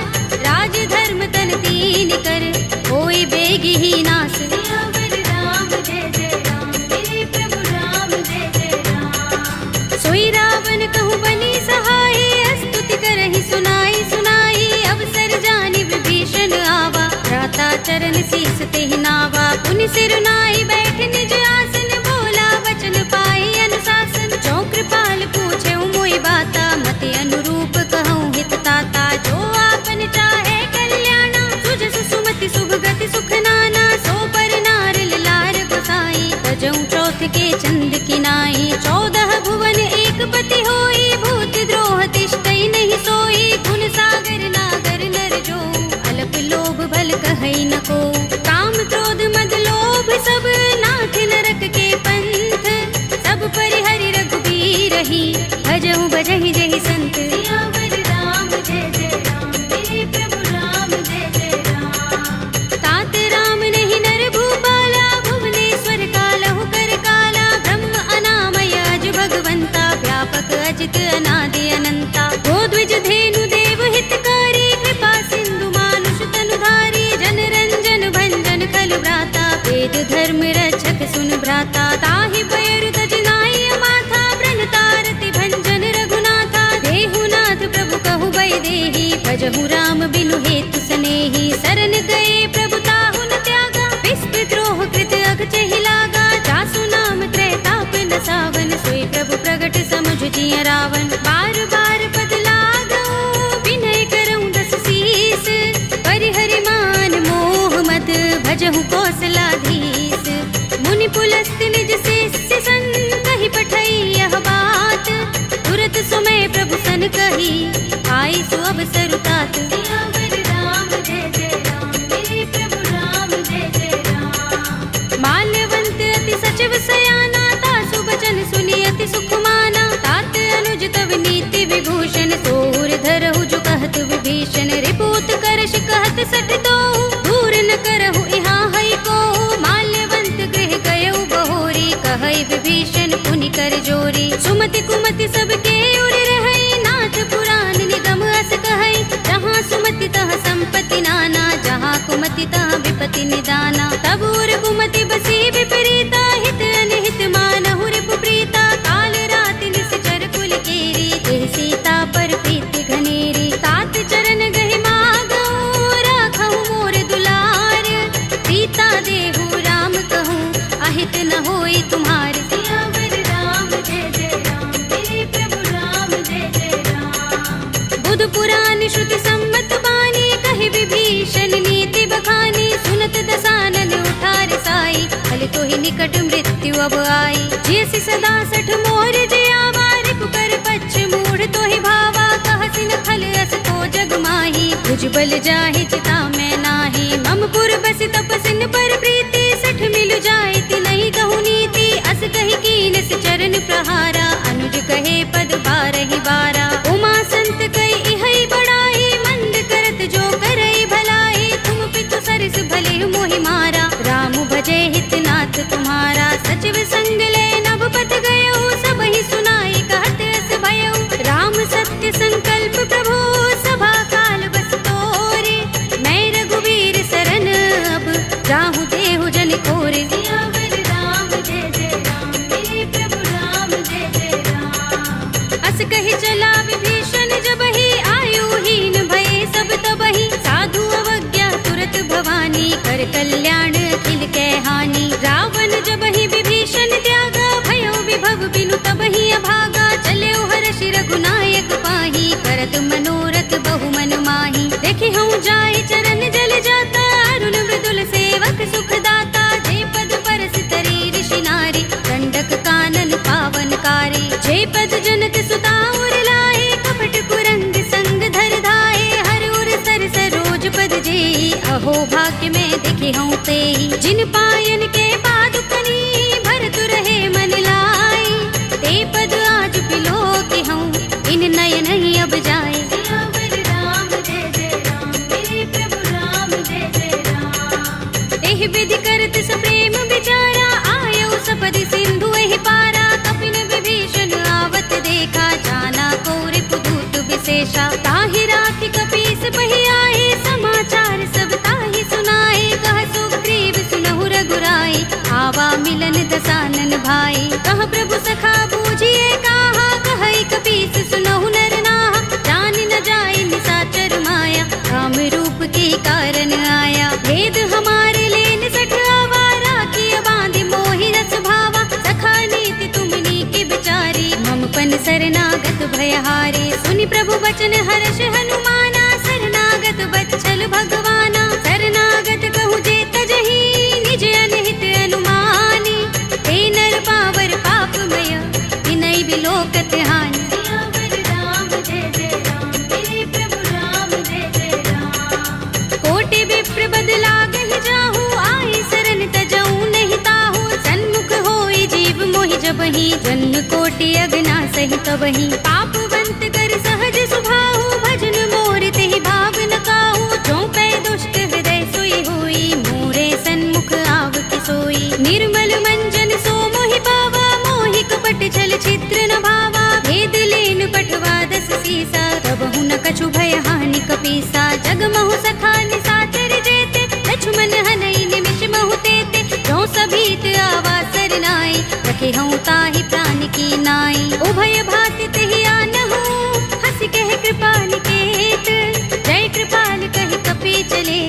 राज धर्म तन तीन कर होई बेगी ही नास सियावर राम जय जय राम मेरे प्रभु राम जय जय राम सोई रावण कहूँ बनी सहाय स्तुति करहि सुनाई सुनाई अवसर जानि विभीषण आवा भ्राता चरण शीस तेहि नावा पुनि सिर नाई बैठ निज आसन बोला वचन पाई अनुशासन जो कृपाल पूछे मोहि बाता मति अनुरूप कहूँ हित ताता जो आपन चाहे कल्याणा सुजस सुमति शुभ गति सुख नाना सो पर नार लार गोसाई तजऊँ चौथ के चंद किनाई 14 भुवन एक पति होई भूत द्रोह तिष्ठई नहीं सोई गुण सागर नागर नर जो अलप लोभ भल कहई न को काम क्रोध मद लोभ सब नाथ नरक के पंथ सब परिहरि रघुबीर ही भजहु भजहि जहि संत सियावर राम जय जय राम मेरे प्रभु राम जय जय राम तात राम नहीं नर भूपाला भुवनेश्वर कालहु कर काला ब्रह्म अनामय अज भगवंता व्यापक अजित अनादि अनंता गोद्विज धेनु देव हितकारी कृपा सिंधु मानुष तनुधारी जन रंजन भंजन खल भ्राता वेद धर्म रक्षक सुन भ्राता ताहि बयरु तज नाई माथा ब्रन तारति भंजन रघुनाथा देहुनाथ प्रभु कहु बै देहि भजहु राम बिनु हेतु सनेहि शरण गए प्रभु ताहु न त्यागा विस्पृत द्रोह कृत अगचहि लागा जासु नाम त्रैताप न सावन सोई प्रभु प्रगट समुझ जिय रावण बार बार पद लागो विनय करऊँ दस शीस परिहरि मान मोह मद भजहु कौशलाधीश मुनि पुलस्त निज शिष्य संग कहि पठई यह बात तुरत सुमय प्रभु सन कही आई सु अवसर तात सियावर राम जय जय राम मेरे प्रभु राम जय जय राम माल्यवंत अति सचिव सयाना तासु बचन सुनि अति सुख माना तात अनुज तव नीति विभूषण सोर धरहु जो कहत विभीषण रिपूत करश कहत सठ तो दूर न करहु इहाँ है को माल्यवंत गृह गयो बहोरी कहई विभीषण पुनि कर जोरी सुमति कुमति सबके उर रहई नाथ पुराण निगम अस कहई जहाँ सुमति तह संपत्ति नाना जहाँ कुमति तह विपति निदाना तब उर कुमति बसी विपरीता वेद पुराण श्रुति सम्मत बानी, कहि विभीषण नीति बखानी। सुनत दसानन उठार साई, फल तो ही निकट मृत्यु अब आई। जियसि सदा सठ मोर जियावा, रिपु कर पच्छ मूढ़ तो ही भावा। कहसिन खल अस तो जग माही, भुजबल जाहि चिता में नाही। मम पुर बस तपसिन पर प्रीति, सठ मिल जाए तिनहि कहु नीति। अस कहि कीनस चरण प्रहारा, अनुज कहे पद बारहि बारा। उमा संत कई इहै बड़ाई, मंद करत जो करई भलाई। तुम पितु सरस भले मोहि मारा, राम भजे हितनाथ तुम्हारा। सचिव संग ले नभपत गयउ, सबहि सुनाई कहत अस भयउ। राम सत्य संकल्प प्रभु, सभा काल बस तोरे। मैं रघुवीर सरन अब, जाहु देहु जन कोरे। सियावर राम जय जय राम, मेरे प्रभु राम जय जय राम। अस कहि चला विभीषण जबहि, आयुहीन भये सब तबहि। साधु अवज्ञा तुरत भवानी, कर कल्याण अखिल कै हानि। रावण जबहि विभीषण त्यागा, भयो विभव बिनु तबहि अभागा। चलेउ हर्षि रघुनायक पाहि, करत मनोरथ बहु मन माहि। देखि हूँ जाय चरण जल जाता, अरुण मृदुल सेवक सुख दाता। जे पद परस तरी ऋषि नारी, दंडक कानन पावनकारी। जे पद जनत सुता उर लाए, कपट कुरंग संग धर धाए। हर उर सर सरोज पद जेई, अहो भाग्य में देखे हूँ तेई। जिन पायन के पादुकनी, भरत रहे मन लाई। ते पद आज बिलो के हूँ, इन नयन ही अब जाए। सियावर राम जय जय राम, मेरे प्रभु राम जय जय राम। एहि विधि करत सप्रेम विचारा, आयौ सपदि सिंधु एहि पारा। कपिन विभीषण आवत देखा, जाना कौरि पुदूत विशेषा। ताहि राखि कपीस बहि आए, समाचार सब ताहि सुनाए। कह सुग्रीव सुनहु रघुराई, आवा मिलन दसानन भाई। कह प्रभु सखा बूझिए काहा, कहई कपीस सुनहु नर नाहा। जान न जाए निसाचर माया, काम रूप के कारण आया। भेद हमारे लेन सठ आवारा, किय बांधि मोहि रस भावा। सखा नीति तुमनी के बिचारी, मम पन शरणागत भयहारी। सुनि प्रभु बचन हर्ष हनुमाना, शरणागत बच्चल भगवाना। शरणागत कहु जे तजहि, निज अनहित अनुमानी। ते नर पावर पापमय, विनय बिलोकत हानि। सियावर राम जय जय राम, मेरे प्रभु राम जय जय राम। कोटि विप्र बदलागहि जाहु, आई शरण तजऊ नहीं ताहु। सन्मुख होई जीव मोहि जबहि, जन्म कोटि अगना सहि तबहि। पापवंत कर सहज सुभाहु, भजन मोर तेहि भाव न काहू। जो पै दुष्ट हृदय सोई होई, मोरे सन्मुख आव कि सोई। निर्मल मंजन सो मोहि पावा, मोहि कपट छल छिद्र न भावा। भेद लेन पठवा दस सीसा, तबहु न कछु भय हानि कपीसा। जग महु सखा निसाचर जेते, लक्ष्मण हनई निमिष महु तेते। जो सभीत आवा सरनाई, रखे हूँ ताहि प्राण की नाई। उभय भाति तेहि आनहु, हंस कह कृपा निकेत। जय कृपाल कहि कपि चले,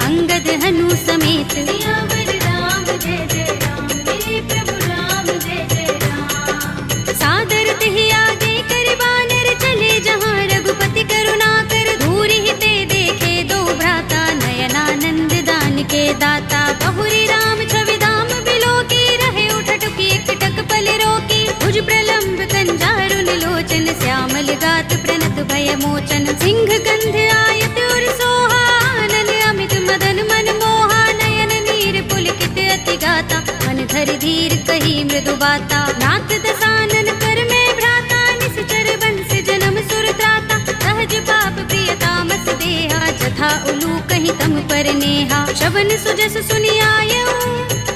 अंगद हनु समेत। सियावर राम जय जय राम, मेरे प्रभु राम जय जय राम। सादर तेहि आगे कर बानर, चले जहाँ रघुपति करुणा कर। दूर ही ते देखे दो भ्राता, नयनानंद दान के दाता। बहुरी राम छवि धाम बिलो की, रहे उठटुकी एकटक पल रोकी। भुज प्रलंब कंजारुन लोचन, श्यामल गात प्रणत भय मोचन। सिंह कंध आयत उर सोहा, आनन अमित मदन मन मोहा। नयन नीर पुलकित अति गाता, मन धरि धीर कही मृदु बाता। नाथ दसानन कर में भ्राता, निश्चर वंश जन्म सुर त्राता। सहज पाप प्रिय तामस देहा, जथा उलू कहीं तम पर नेहा। श्रवण सुजस सुनि आयऊ,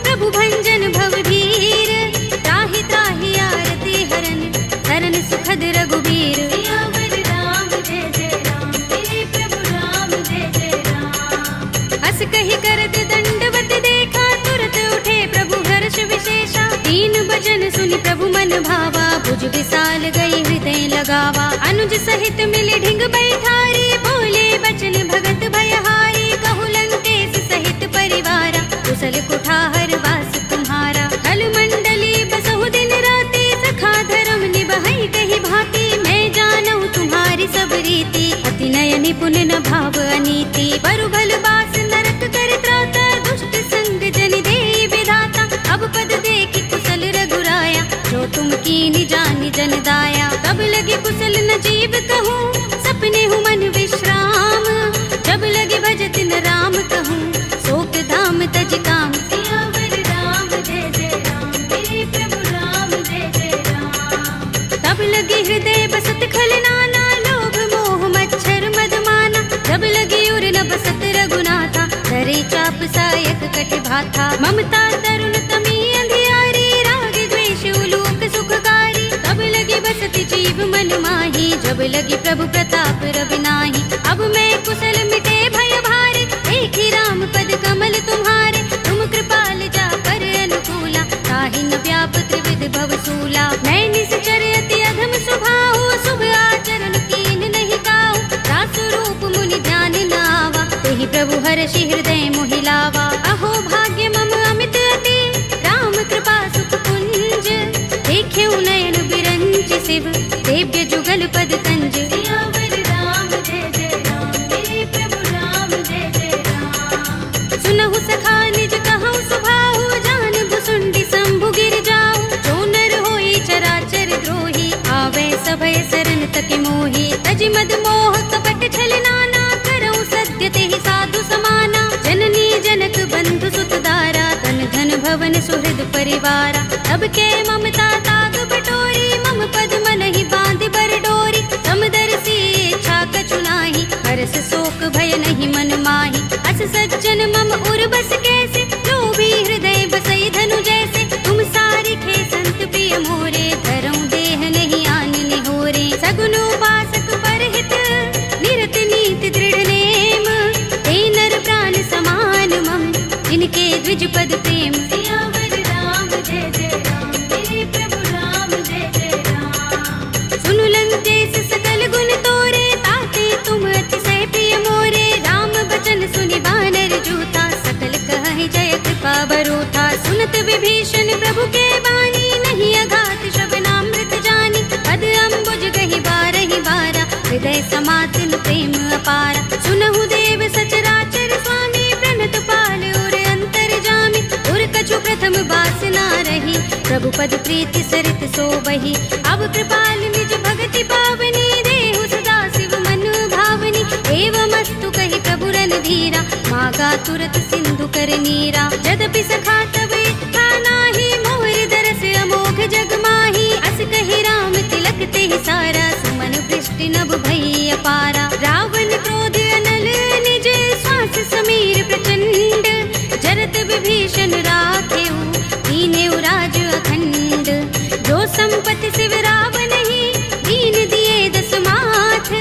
प्रभु भंजन भव धीर। त्राहि त्राहि आरती हरन, शरण सुखद रघुबीर। सियावर राम जय जय राम, मेरे प्रभु राम जय जय राम। हस कहि करत दंडवत देखा, तुरत उठे प्रभु हर्ष विशेषा। दीन बचन सुनि प्रभु मन भावा, भुज विशाल गई हृदय लगावा। अनुज सहित मिले ढिंग बैठारी, बोले बचन भगत भयहारी। कहु लंकेश सहित परिवारा, कुशल कुठार वास तुम्हारा। कल मंडली बसहु दिन राति, सखा धर्म निभहि कहि भांति। मैं जानहु तुम्हारी सब रीति, अति पुण्य न भाव अनीति, बरु भल बास नरक कर त्राता, दुष्ट संग जन दे विधाता। अब पद देखि कुशल रघुराया, जो तुम कीनि जानि जन दाया। तब लगे कुशल न जीव कहूँ, सपने हूँ मन विश्राम। जब लगे भजत न राम कहूँ, शोक धाम तज काम। सियावर राम जय जय राम, मेरे प्रभु राम जय जय राम। तब लगे हृदय बसत खल नाना, लोभ मोह मच्छर मद माना। जब लगे उर न बसत रघुनाथा, धरे चाप सायक कट भाथा। ममता तरुण तमी अंधियारी, राग द्वेष उलूक सुखकारी। तब लगे बसत जीव मन माही, जब लगे प्रभु प्रताप रवि नाही। अब मैं कुशल मिटे भय भारे, एक ही राम पद कमल तुम्हारे। तुम कृपाल जा पर अनुकूला, ताहि न व्याप त्रिविध भव सूला। मैं निश्चर अति अधम स्वभाव, शुभ आचरण कीन नहीं काऊ। दास रूप मुनि ध्यान न आवा, तेहि प्रभु हर्षि हृदय मोहि लावा। अहो भाग्य मम अमित अति, राम कृपा सुख कुंज। देखे नयन बिरंज शिव, देव्य जुगल पद कंज। सियावर राम जय जय राम, मेरे प्रभु राम जय जय राम। सुनहु सखा निज कहूँ सुभाहु, जान भुसुंडी शंभु गिर जाऊ। जो नर होई चराचर द्रोही, आवे सभय सरन तक मोही। तज मद मोह कपट छल नाना, करऊँ सत्य तेहि साधु समाना। जननी जनक बंधु सुत दारा, तन धन भवन सुहृद परिवारा। तब के ममता ताग बटोरी, मम पद मन ही बांध बर डोरी। समदर्शी इच्छा कछु नाही, हरस शोक भय नहीं मन माही। अस सज्जन मम उर बस कैसे, लोभी हृदय बसई धनु जैसे। तुम सारिखे संत प्रिय मोरे, धरऊँ देह नहीं आन निहोरे। सगुन उपासक परहित, निरत नीति दृढ़ नेम। ते नर प्राण समान मम, जिनके द्विज पद प्रेम। सियावर राम जय जय राम, मेरे प्रभु राम जय जय राम। सुनु लंकेश सकल गुण तोरे, ताते तुम अतिशय प्रिय मोरे। राम बचन सुनि बानर जूथा, सकल कहि जय कृपा बरूथा। सुनत विभीषण प्रभु के बानी, नहीं अघात श्रवणामृत जानी। पद अम्बुज गहि बारहि बारा, हृदय समातन प्रेम अपारा। सुनहु देव सचराचर स्वामी, प्रणत पाल उर अंतर जामी। उर कछु प्रथम बासना रही, प्रभु पद प्रीति सरित सोबही। अब कृपाल निज भगति पावनी, देहु सदा शिव मन भावनी। एवमस्तु कहि प्रभु रणधीरा, मागा तुरत सिंधु कर नीरा। यद्यपि सखा तब इच्छा नाही, मोर दरस अमोघ जग माही। अस कहि राम तिलक तेहि सारा, सुमन वृष्टि नभ भई अपारा। रावण क्रोध अनल निज, श्वास समीर प्रचंड। जरत विभीषण राखेऊ, दीनेऊ राज अखंड। जो संपत्ति शिव रावण ही, दीन दिए दस माथ।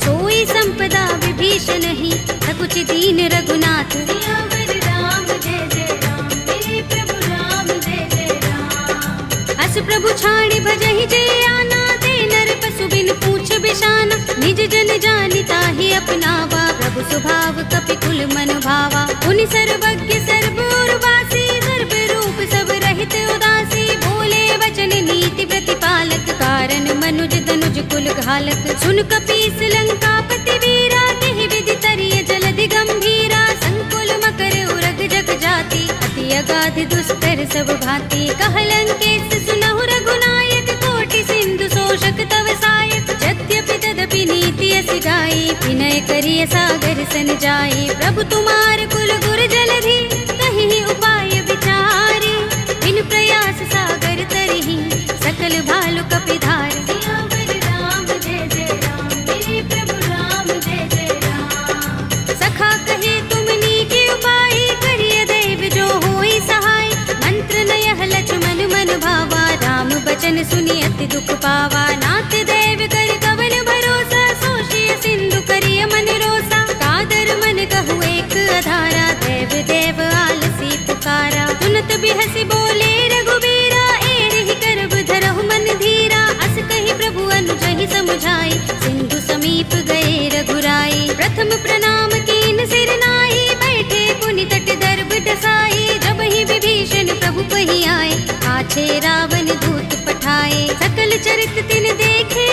सोई संपदा विभीषण ही, सकुच दीन रघुनाथ। सियावर राम जय जय राम, मेरे प्रभु राम जय जय राम। अस प्रभु छाड़ी भजहि जय आना, ते नर पशु बिन पूछ बिशाना। निज जन जानि ताहि अपनावा, प्रभु स्वभाव कपि कुल मन भावा। उनि सर्वज्ञ सर्व उर्वासी, सर्व रूप सब रहित उदासी। बोले वचन नीति प्रतिपालक, कारण मनुज तनुज कुल घालक। सुन कपीस लंकापति वीरा, तेहि विधि तरिय जलधि गंभीरा। संकुल मकर उरग जग जाति, अति अगाध दुष्कर सब भांति। कहलंकेश सुनहु रघुनायक, कोटि सिंधु शोषक तव सायक। यद्यपि तदपि नीति अस गाई, विनय करिय सागर सन जाई। प्रभु तुम्हार कुल गुर जलधि, कहीं उपाय विचारी। बिन प्रयास सागर तरही, सकल भालु कपिधार। सियावर राम जय जय राम, मेरे प्रभु राम जय जय राम। सखा कहे तुम नीके उपाय, करिय देव जो होई सहाय। मंत्र नयह लक्ष्मण मन भावा, राम बचन सुनि अति दुख पावा। नाथ देव कर कवन भरोसा, सोषिय सिंधु करिय मन रोसा। कादर मन कहु एक अधारा, देव देव आलसी पुकारा। सुनत बिहसि बोले रघुबीरा, एहि करब धरहु मन धीरा। अस कहि प्रभु अनुजहि समुझाई, सिंधु समीप गए रघुराई। प्रथम प्रणाम कीन सिर नाई, बैठे पुनि तट दर्भ डसाई। जब ही विभीषण प्रभु पहि आए, आछे रावण दूत पठाए। सकल चरित तिन देखे,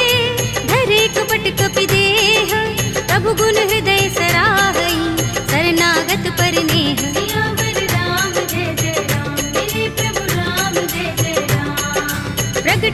धरे कपट कपि देह। प्रभु गुण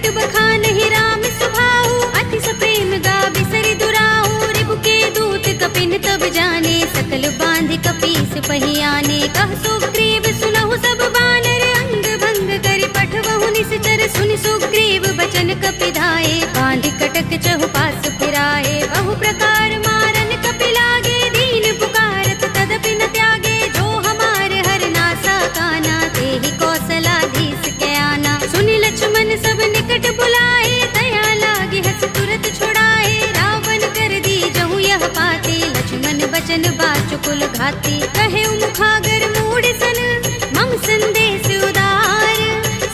प्रगट बखान ही राम सुभाऊ, अति सप्रेम गा बिसरि दुराऊ। रिबु के दूत कपिन तब जाने, सकल बांधि कपीस पहियाने। कह सुग्रीव सुनहु सब बानर, अंग भंग करि पठवहु निश्चर। सुनि सुग्रीव बचन कपि धाये, बांधि कटक चहुपास फिराए। बहु प्रकार मारन कपि लागे, दीन पुकारत तदपि न त्यागे। जो हमार हरनासा काना, तेहि कौशलाधीश के आना। सुनि लक्ष्मण सब निकट बुलाए, दया लागे हस तुरत छुड़ाए। रावण कर दी जहु यह पाते, लक्ष्मण बचन बाचुकुल घाती। कहे मुखागर मूढ़ सन, मम संदेश उदार।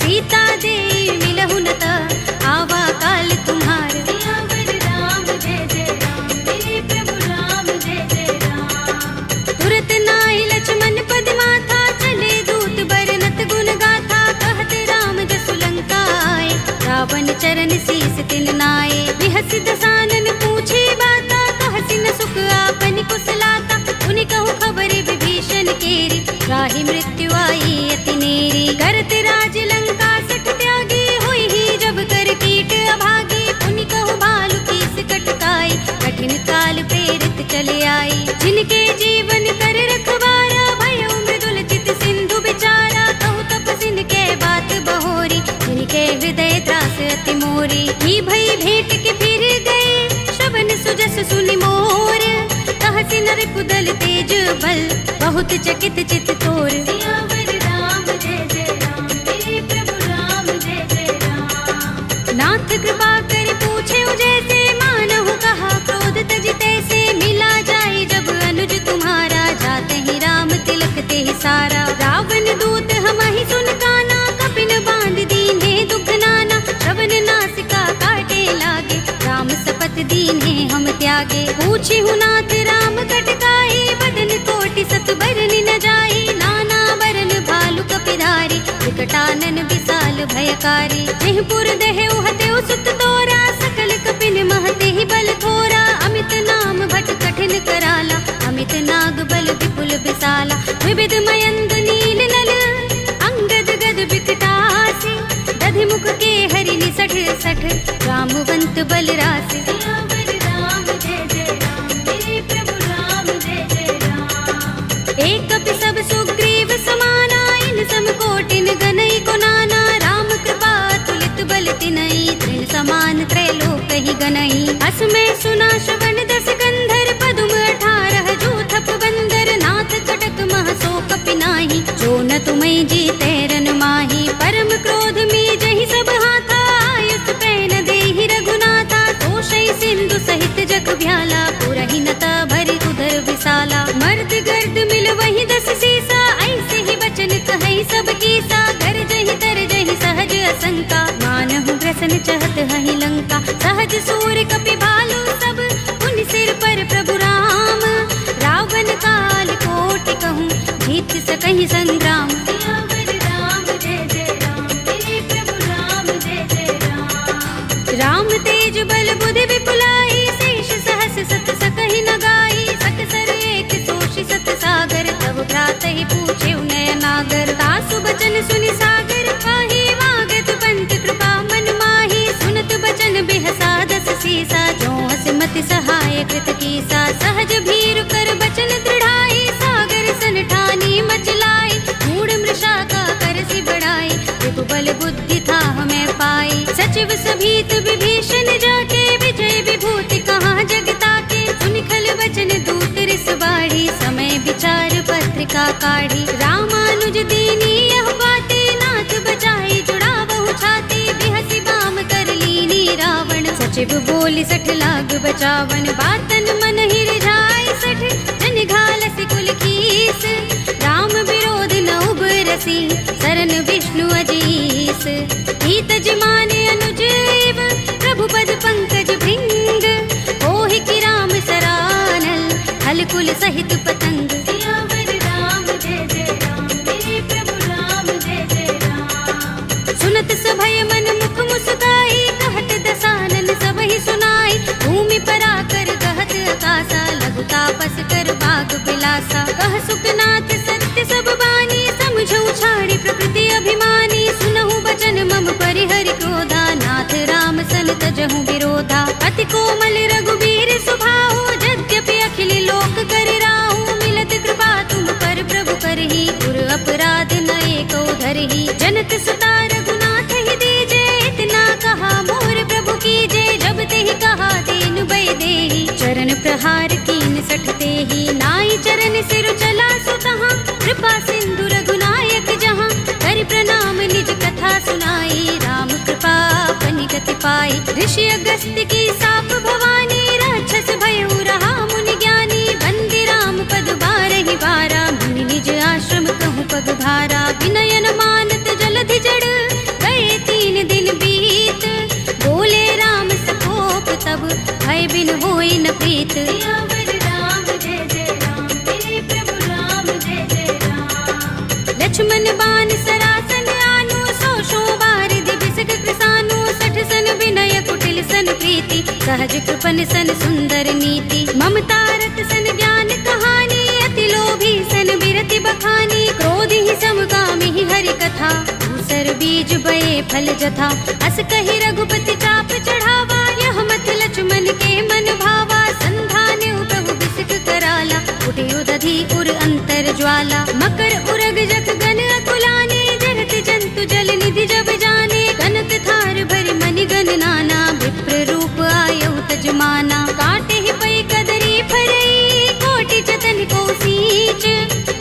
सीता दे मिलहु न त, आवा काल तुम्हार। सियावर राम जय जय राम, मेरे प्रभु राम जय जय राम। तुरत नाहि लक्ष्मण पद माथा, चले दूत बरनत गुण गाथा। कहत राम जसु लंका आए, रावण चरण शीस तिन नाए। बिहस दसानन पूछे बाता, कहसि न सुख आपन कुशलाता। उनि कहु खबर विभीषण केरी, राहि मृत्यु आई अति नेरी। करत राज लंका सठ त्यागी, होई ही जब कर कीट अभागी। उनि कहु भालु कीस कटकाई, कठिन काल प्रेरित चले आई। जिनके जीवन कर रखवारा, भयउ मृदुल चित सिंधु विचारा। कहु तपसिन के बात बहोरी, जिनके हृदय त्रास अति मोरी। ही भई भेंट के फिर गए, श्रवण सुजस सुनि मोर। कहसि नर कुदल तेज बल, बहुत चकित चित तोर। सियावर राम जय जय राम, मेरे प्रभु राम जय जय राम। नाथ कृपा कर पूछे जैसे, मानहु कहा क्रोध तज तैसे। मिला जाए जब अनुज तुम्हारा, जाते ही राम तिलक ते ही सारा। रावण दूत हमहि सुन काना, कपिन बांध दीन्हे दुख नाना। श्रवण नासिका काटे लागे, राम सपथ दीन्हे हम त्यागे। पूछी नाथ राम कटकाई, बदन कोटि सत बरनि न जाई। नाना बरन भालु कपिधारी, विकटानन विशाल भयकारी। जेहपुर दहेउ हतेउ सुत तोरा, सकल कपिन महते ही बल थोरा। अमित नाम भट कठिन कराला, अमित नाग बल विपुल विशाला। विविध मयंद नील नल, अंगद गद विकटासी। दधि मुख के हरि निसठ सठ, रामवंत बल रासि। सियावर राम जय जय राम, मेरे प्रभु राम जय जय राम। एक कपि सब सुग्रीव समाना, इन सम कोटिन गनई को नाना। राम कृपा तुलित बल तिनई, तृण समान त्रैलोक ही गनई। अस में सुना श्रवण दस गंधर, पदुम 18 जूथप बंदर। नाथ कटक मह सो कपि नाही, जो न तुम्हें जीते रन माही। परम क्रोध में जहि सब हाथा, आयुष पैन देहि रघुनाथा। तोषै सिंधु सहित जग भ्याला, पुरहि नता भरि उदर विशाला। मर्द गर्द मिल वही 10 सीसा, ऐसे ही बचन कहै सब कीसा। घर जहि तर जहि सहज असंका, मानहु ग्रसन चहत हहि लंका। सहज सूर कपि भालु सब, उन सिर पर प्रभु राम। रावण काल कोटि कहूँ, जीत सकहि संग्राम। सियावर राम जय जय राम, मेरे प्रभु राम जय जय राम। राम तेज बल बुद्धि विपुलाई, शेष सहस सत सकहि न गाई। सकसर एक सोषि सत सागर, तब भ्रातहि पूछे नयनागर। तासु बचन सुनि सागर, काहि मागत पंत कृपा मन माही। सुनत बचन बिहसा 10 सीसा, जो हस मति सहाय कृत कीसा। सहज भीरु कर बचन दृढ़ाई, सागर सन ठानी मचलाई। मूढ़ मृषा का करसि बढ़ाई, रिपु बल बुद्धि था हमें पाई। सचिव सभीत विभीषण जाके, विजय विभूति कहाँ जगता के। सुनि खल बचन दूत रिस बाढ़ी, समय विचार पत्रिका काढ़ी। रामानुज दीनी यह बाते, नाथ बचाई जुड़ावहु छाती। बिहसि बाम कर लीनी रावण, सचिव बोली 60 लाग बचावन। बातन मन ही रिझाई 60, जन घालसि कुल कीस। राम विरोध न उबरसी, सरन विष्णु अजीस। हित जिमाने अनुज एव, प्रभु पद पंकज भृंग। होहि कि राम सरानल, हल कुल सहित पतंग। सियावर राम जय जय राम, मेरे प्रभु राम जय जय राम। सुनत सभय मन मुख मुस्काई, कहत दसानन सबहि सुनाई। भूमि परा कर गहत आकाशा, लघु तापस कर बाग बिलासा। कह सुखनाथ सत्य सब बानी, समझौ छाड़ी प्रकृति अभिमानी। सुनहु बचन मम परिहरि क्रोधा, नाथ कथा। अति कोमल रघुबीर सुभाऊ, यद्यपि अखिल लोक कर राहु। मिलत कृपा तुम पर प्रभु करही, पुर अपराध नए को धरही। जनत सुता रघुनाथ ही दीजे, इतना कहा मोर प्रभु कीजे। जब ते ही कहा दीन भय देहि, चरण प्रहार कीन सठते ही। नाई चरण सिर चला सुतहाँ, कृपा सिंधु रघुनायक जहाँ। कर प्रणाम निज कथा सुनाई, राम कृपा अपनी गति पाई। ऋषि अगस्त्य की साप भवानी, राक्षस भयउ रहा मुनि ज्ञानी। बंदी राम पद बारहि बारा, मुनि निज आश्रम कहूँ पग भारा। विनयन मानत जलधि जड़, गए 3 दिन बीत। बोले राम सकोप तब, भय बिन होई न प्रीत। सियावर राम जय जय राम, मेरे प्रभु राम जय जय राम। लक्ष्मण बाण सरासन आनु, 100 बारिधि बिसक कृसानु। 60 सन विनय कुटिल सन प्रीति, सहज कृपन सन सुंदर नीति। ममता रत सन ज्ञान कहानी, अति लोभी सन बिरति बखानी। क्रोध ही समकामी ही हरि कथा, दूसर बीज बये फल जथा। अस कहि रघुपति चाप चढ़ावा, यह मत लक्ष्मण के मन भावा। संधान्यु प्रभु बिसक कराला, उठे उदधि उर अंतर ज्वाला। मकर उरग जख गन अकुलाने, जगत जंतु जल निधि जब जाने। कनक थार भरि मनि गण नाना, विप्र रूप आयउ तजमाना। काटे ही पै कदरी फरई, कोटि जतन को सींच।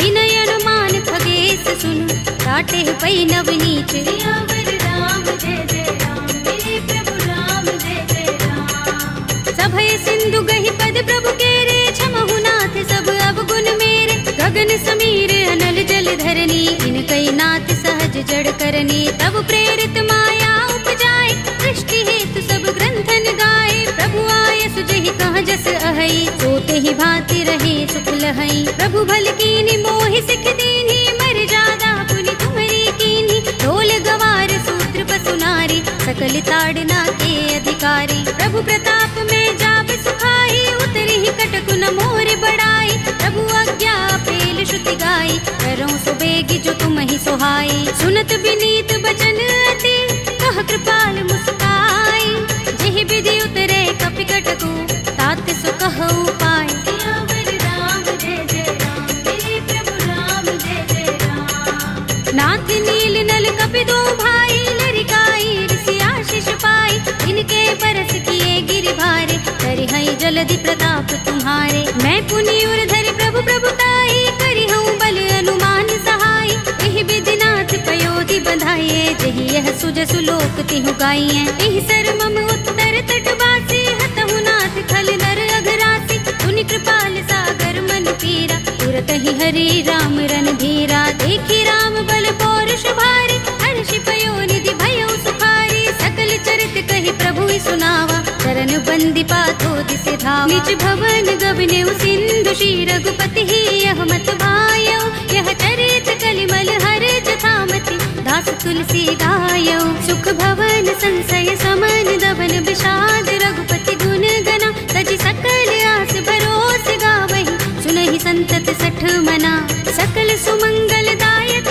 विनय अनुमान खगेश सुन, काटे ही पै नव नीच। सियावर राम जय जय राम, मेरे प्रभु राम जय जय राम। सभय सिंधु गहि पद प्रभु केरे, क्षमहु नाथ सब अवगुण मेरे। गगन समीर अनल जल धरनी, इनकई नाथ सहज जड़ करनी। तब प्रेरित माया उपजाए, सृष्टि हेतु सब ग्रंथन गाए। प्रभु आय सुजहि कह जस अहै, सोते ही भांति रहे सुख लहै। प्रभु भल कीनी मोहि सिख दीन्ही, मर जादा पुनि तुम्हरी कीन्ही। ढोल गवार सूत्र पसु नारी, सकल ताड़ना के अधिकारी। प्रभु प्रताप में जाब सुखाई, उतरी ही कटकु न मोर बड़ाई। प्रभु आज्ञा पेल श्रुति गाई, करऊँ सो बेगी जो तुम ही सोहाई। सुनत विनीत बचन अति, कह कृपाल मुस्काई। जेहि विधि उतरे कपि कटकु, तात सो कहु पाई। सियावर राम जय जय राम, मेरे प्रभु राम जय जय राम। नाथ नील नल कपि दो भाई, लरिकाई ऋषि आशीष पाई। इनके बरस किए गिरि भारे, करिहई जलधि प्रताप तुम्हारे। मैं पुनि उर धरि प्रभु प्रभुताई, करिहऊँ बल अनुमान सहाय। एहि विधि नाथ पयोधि बधाइए, जेहि यह सुजसु लोक तिहु गाइए। एहि सर मम उत्तर तट बासी, हतहु नाथ खल नर अघरासी। पुनि कृपाल सागर मन पीरा, तुरत ही हरि राम रन धीरा। देखी राम बल पौरुष भारी, हर्षि पयो निधि भयउ सुखारी। सकल चरित कहि प्रभु सुनावा, चरण बंदी पाथो दिसि धावा। निज भवन गबनेउ सिंधु, श्री रघुपति ही यह मत भायउ। यह चरित कलिमल हर जथामति, दास तुलसी गायउ। सुख भवन संशय समन, दबन विषाद रघुपति गुण गना। तजि सकल आस भरोस गावहि, सुनहि संतत सठ मना। सकल सुमंगल दायक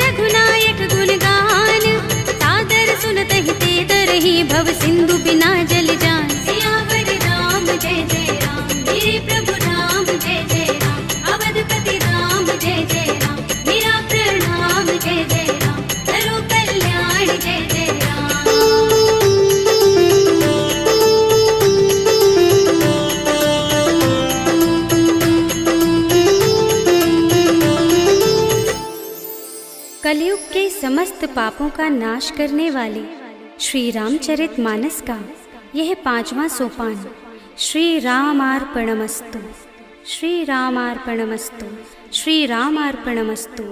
रघुनायक गुण गान, सादर सुनतहि ते तरहि भव सिंधु बिना जल जान। सियावर राम जय जय राम, मेरे प्रभु राम जय जय राम। अवधपति राम जय जय राम, मेरा प्रणाम जय जय राम। करो कल्याण जय जय राम। कलयुग के समस्त पापों का नाश करने वाले श्री रामचरितमानस का यह 5वां सोपान श्री रामार्पणमस्तु, श्री रामार्पणमस्तु, श्री रामार्पणमस्तु।